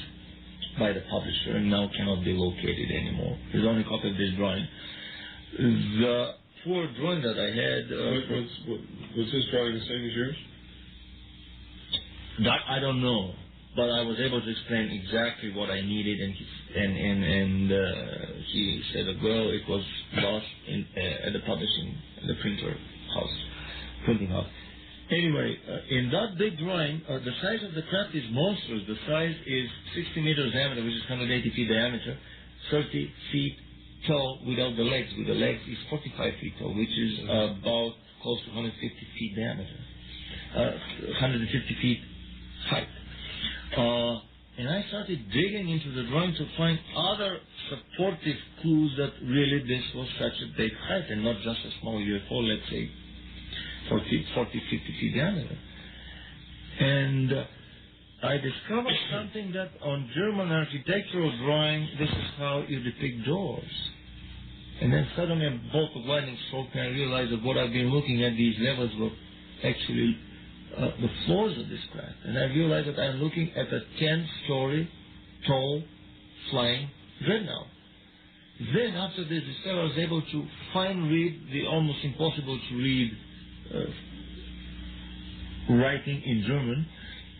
by the publisher and now cannot be located anymore. His only copy of this drawing. The poor drawing that I had... was this drawing the same as yours? That I don't know, but I was able to explain exactly what I needed, and he said, well, it was lost at the printing house. Anyway, in that big drawing, the size of the craft is monstrous. The size is 60 meters diameter, which is 180 feet diameter, 30 feet tall without the legs. With the legs is 45 feet tall, which is about close to 150 feet diameter, 150 feet height. And I started digging into the drawing to find other supportive clues that really this was such a big height and not just a small UFO, let's say 40, 50 feet diameter. And I discovered something that on German architectural drawing, this is how you depict doors. And then suddenly a bolt of lightning struck and I realized that what I've been looking at, these levels were actually the floors of this craft. And I realized that I'm looking at a 10-story tall flying dreadnought. Then after this discovery, I was able to fine-read the almost impossible to read writing in German.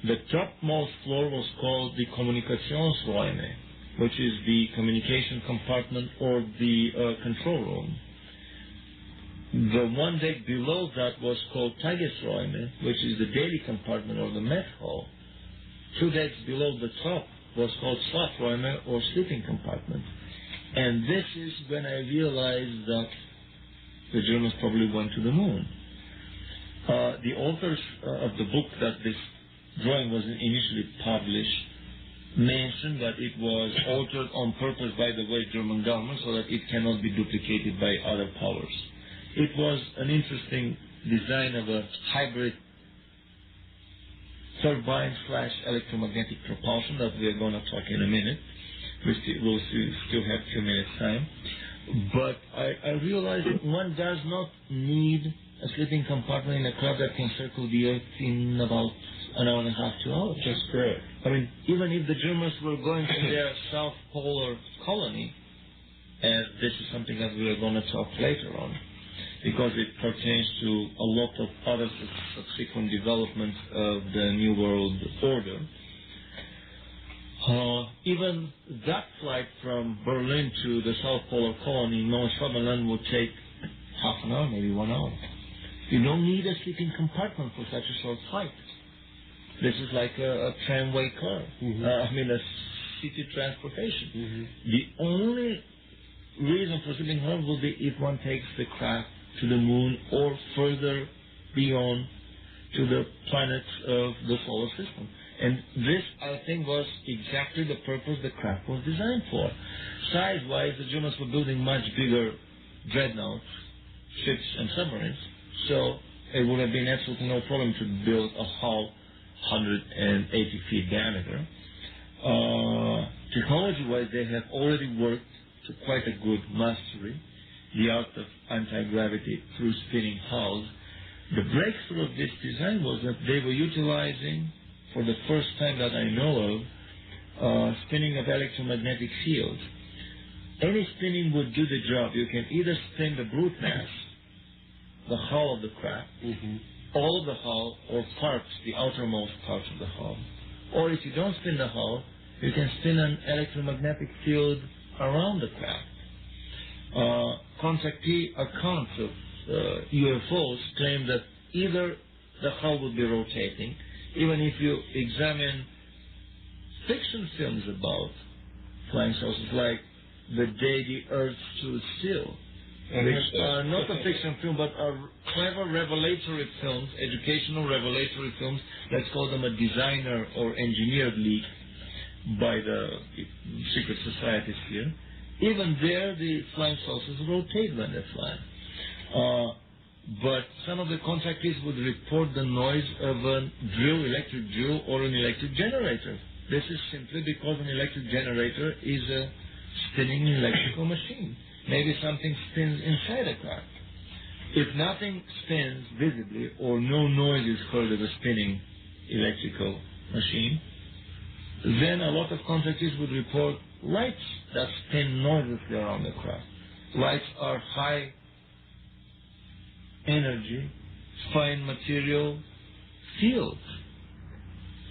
The topmost floor was called the Kommunikationsräume, which is the communication compartment or the control room. The one deck below that was called Tagesräume, which is the daily compartment or the mess hall. 2 decks below the top was called Schlafräume or sleeping compartment. And this is when I realized that the Germans probably went to the moon. The authors of the book that this drawing was initially published mentioned that it was altered on purpose by the West German government so that it cannot be duplicated by other powers. It was an interesting design of a hybrid turbine/electromagnetic propulsion that we are going to talk in a minute. We'll still have 2 minutes time. But I realized that one does not need a sleeping compartment in a craft that can circle the Earth in about an hour and a half, 2 hours. That's correct. I mean, even if the Germans were going to their South Polar colony, and this is something that we are going to talk later on, because it pertains to a lot of other subsequent developments of the New World Order. Even that flight from Berlin to the South Polar colony in Neuschwabenland would take half an hour, maybe 1 hour. You don't need a sleeping compartment for such a short flight. This is like a tramway car. A city transportation. The only reason for sleeping home will be if one takes the craft to the moon or further beyond to the planets of the solar system. And this, I think, was exactly the purpose the craft was designed for. Size-wise, the Germans were building much bigger dreadnoughts, ships, and submarines, so it would have been absolutely no problem to build a hull 180 feet diameter. Technology-wise, they have already worked to quite a good mastery the art of anti-gravity through spinning hulls. The breakthrough of this design was that they were utilizing, for the first time that I know of, spinning of electromagnetic fields. Any spinning would do the job. You can either spin the brute mass, the hull of the craft, all of the hull, or parts, the outermost parts of the hull. Or if you don't spin the hull, you can spin an electromagnetic field around the craft. Contactee accounts of UFOs claim that either the hull would be rotating, even if you examine fiction films about flying saucers, like The Day the Earth Stood Still, Not a fiction film, but clever revelatory films, educational revelatory films. Let's call them a designer or engineered leak by the secret societies here. Even there, the flying saucers rotate when they fly. But some of the contractors would report the noise of a drill, electric drill, or an electric generator. This is simply because an electric generator is a spinning electrical machine. Maybe something spins inside a car. If nothing spins visibly or no noise is heard of a spinning electrical machine, then a lot of contractors would report lights that spin noiselessly around the craft. Lights are high energy, fine material fields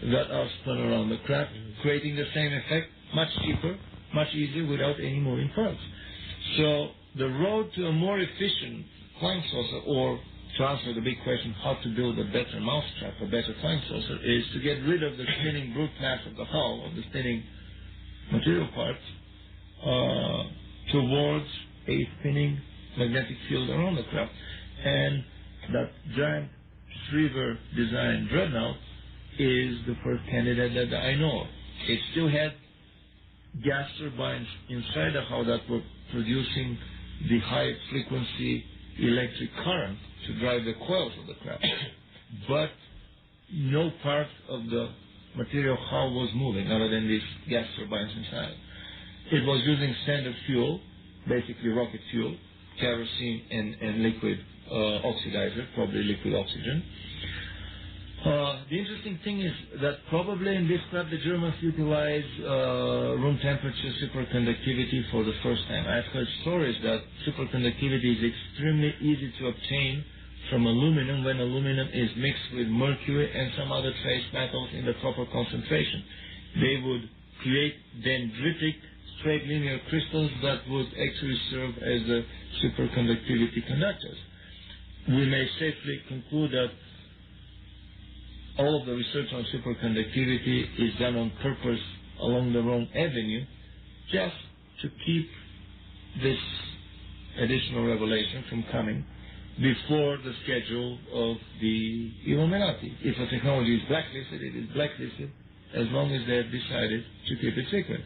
that are spun around the craft, creating the same effect, much cheaper, much easier, without any moving parts. So the road to a more efficient flying saucer, or to answer the big question, how to build a better mousetrap, a better flying saucer, is to get rid of the spinning brute mass of the hull, of the spinning material parts, towards a spinning magnetic field around the craft. And that giant Shriver design dreadnought is the first candidate that I know of. It still had gas turbines inside the hull that were producing the high frequency electric current to drive the coils of the craft. But no part of the material hull was moving other than these gas turbines inside. It was using standard fuel, basically rocket fuel, kerosene and liquid oxidizer, probably liquid oxygen. The interesting thing is that probably in this craft the Germans utilize room temperature superconductivity for the first time. I've heard stories that superconductivity is extremely easy to obtain from aluminum when aluminum is mixed with mercury and some other trace metals in the proper concentration. They would create dendritic straight linear crystals that would actually serve as the superconductivity conductors. We may safely conclude that all of the research on superconductivity is done on purpose along the wrong avenue, just to keep this additional revelation from coming before the schedule of the Illuminati. If a technology is blacklisted, it is blacklisted as long as they have decided to keep it secret.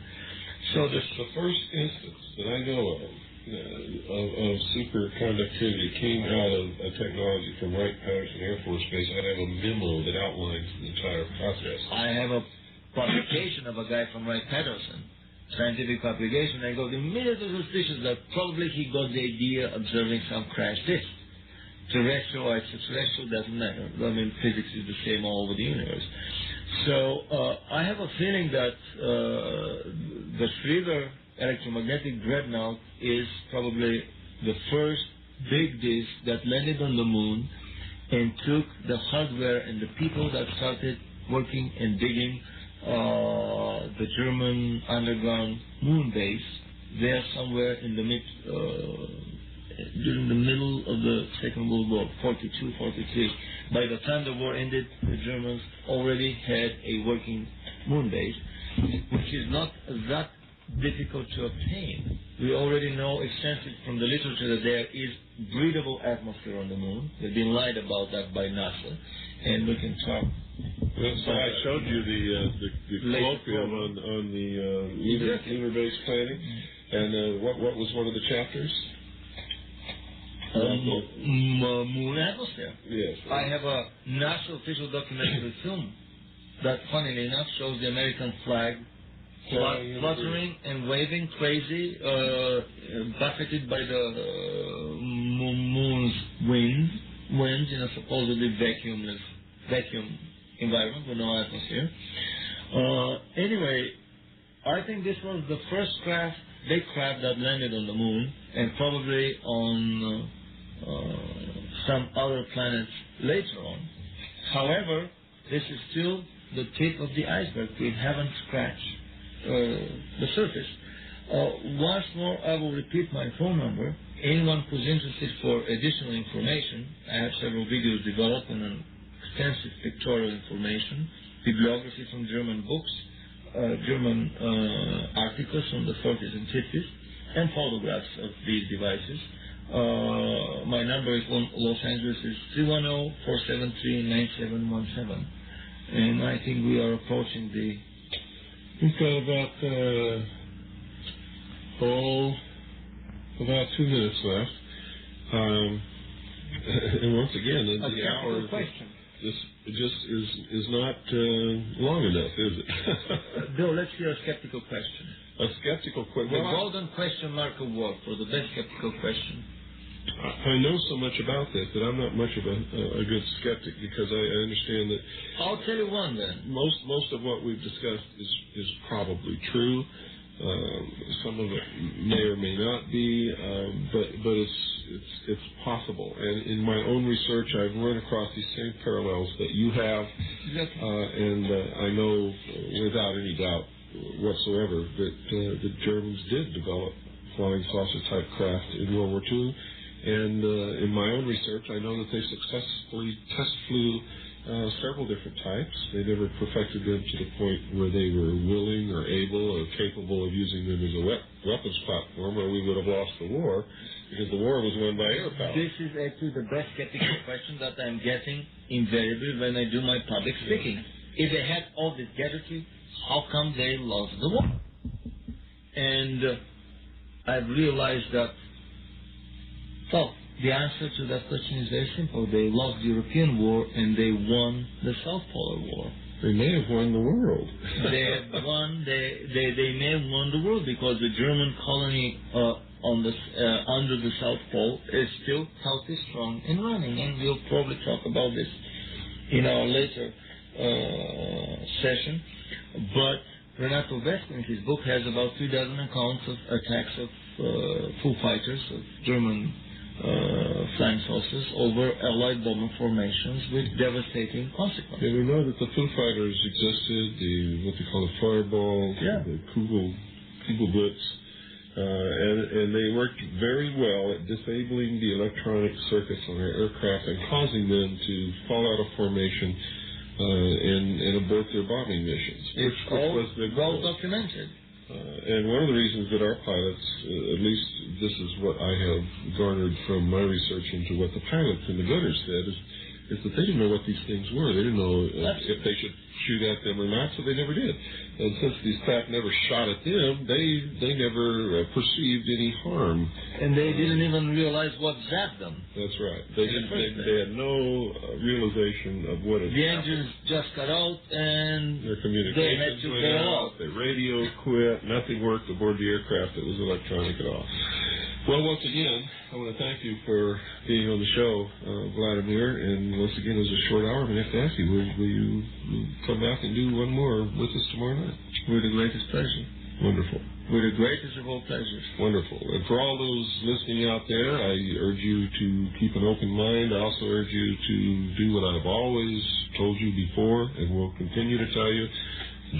So the first instance that I know of superconductivity came out of a technology from Wright-Patterson Air Force Base. I have a memo that outlines the entire process. I have a publication of a guy from Wright-Patterson, scientific publication. I got immediately suspicious that probably he got the idea observing some crash disk. Terrestrial or extraterrestrial doesn't matter. I mean, physics is the same all over the universe. So I have a feeling that the Shriver electromagnetic dreadnought is probably the first big disk that landed on the moon and took the hardware and the people that started working and digging the German underground moon base there somewhere in the during the middle of the Second World War, 42, 43. By the time the war ended, the Germans already had a working moon base, which is not that difficult to obtain. We already know extensively from the literature that there is breathable atmosphere on the moon. They've been lied about that by NASA, and we can talk. Well, so I showed you the colloquium on the lunar base planning, and what was one of the chapters? Moon atmosphere. Yes. I have a NASA official documentary film that, funnily enough, shows the American flag fluttering and waving crazy, buffeted by the moon's winds in a supposedly vacuum environment with no atmosphere. Anyway, I think this was the first big craft that landed on the moon, and probably on some other planets later on. However, this is still the tip of the iceberg. We haven't scratched the surface. Once more, I will repeat my phone number. Anyone who's interested for additional information, I have several videos developed and an extensive pictorial information, bibliography from German books, German articles from the 40s and 50s, and photographs of these devices. My number is Los Angeles is 310-473-9717. And I think we are approaching the... We've got about 2 minutes left. And once again, the hour question. This just is not long enough, is it? Bill, let's hear a skeptical question. A skeptical question. The golden question mark award for the best skeptical question. I know so much about this that I'm not much of a good skeptic, because I understand that... I'll tell you one then. Most of what we've discussed is probably true. Some of it may or may not be, but it's possible. And in my own research, I've run across these same parallels that you have, and I know without any doubt whatsoever that the Germans did develop flying saucer type craft in World War II. And in my own research, I know that they successfully test flew several different types. They never perfected them to the point where they were willing or able or capable of using them as a weapons platform, or we would have lost the war, because the war was won by air power. This is actually the best skeptical question that I'm getting invariably when I do my public speaking. If they had all this gadgetry, how come they lost the war? And I've realized that, well, the answer to that question is very simple. They lost the European war and they won the South Polar War. They may have won the world. They have won. They may have won the world, because the German colony under the South Pole is still healthy, strong, and running. And we'll probably talk about this in our later session. But Renato Vesco, in his book, has about 3 dozen accounts of attacks of Foo Fighters, of German flying saucers, over Allied bomber formations with devastating consequences. Yeah, we know that the Foo Fighters existed, what they call the Fireball, the Kugelblitz, and they worked very well at disabling the electronic circuits on our aircraft and causing them to fall out of formation and abort their bombing missions. It's all well documented. And one of the reasons that our pilots, at least this is what I have garnered from my research into what the pilots and the gunners said, is that they didn't know what these things were. They didn't know if they should shoot at them or not, so they never did. And since these craft never shot at them, they never perceived any harm. And they didn't even realize what zapped them. That's right. They had no realization of what it was. The engines just got out, and their communications went out. Their radio quit. Nothing worked aboard the aircraft that was electronic at all. Well, once again, I want to thank you for being on the show, Vladimir. And once again, it was a short hour. I'm going to have to ask you, will you come back and do one more with us tomorrow night? With the greatest pleasure. Wonderful. With the greatest of all pleasures. Wonderful. And for all those listening out there, I urge you to keep an open mind. I also urge you to do what I've always told you before and will continue to tell you.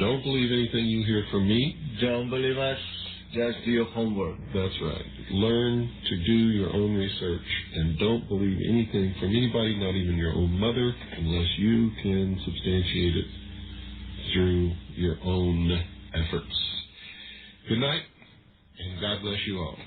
Don't believe anything you hear from me. Don't believe us. Just do your homework. That's right. Learn to do your own research, and don't believe anything from anybody, not even your own mother, unless you can substantiate it through your own efforts. Good night, and God bless you all.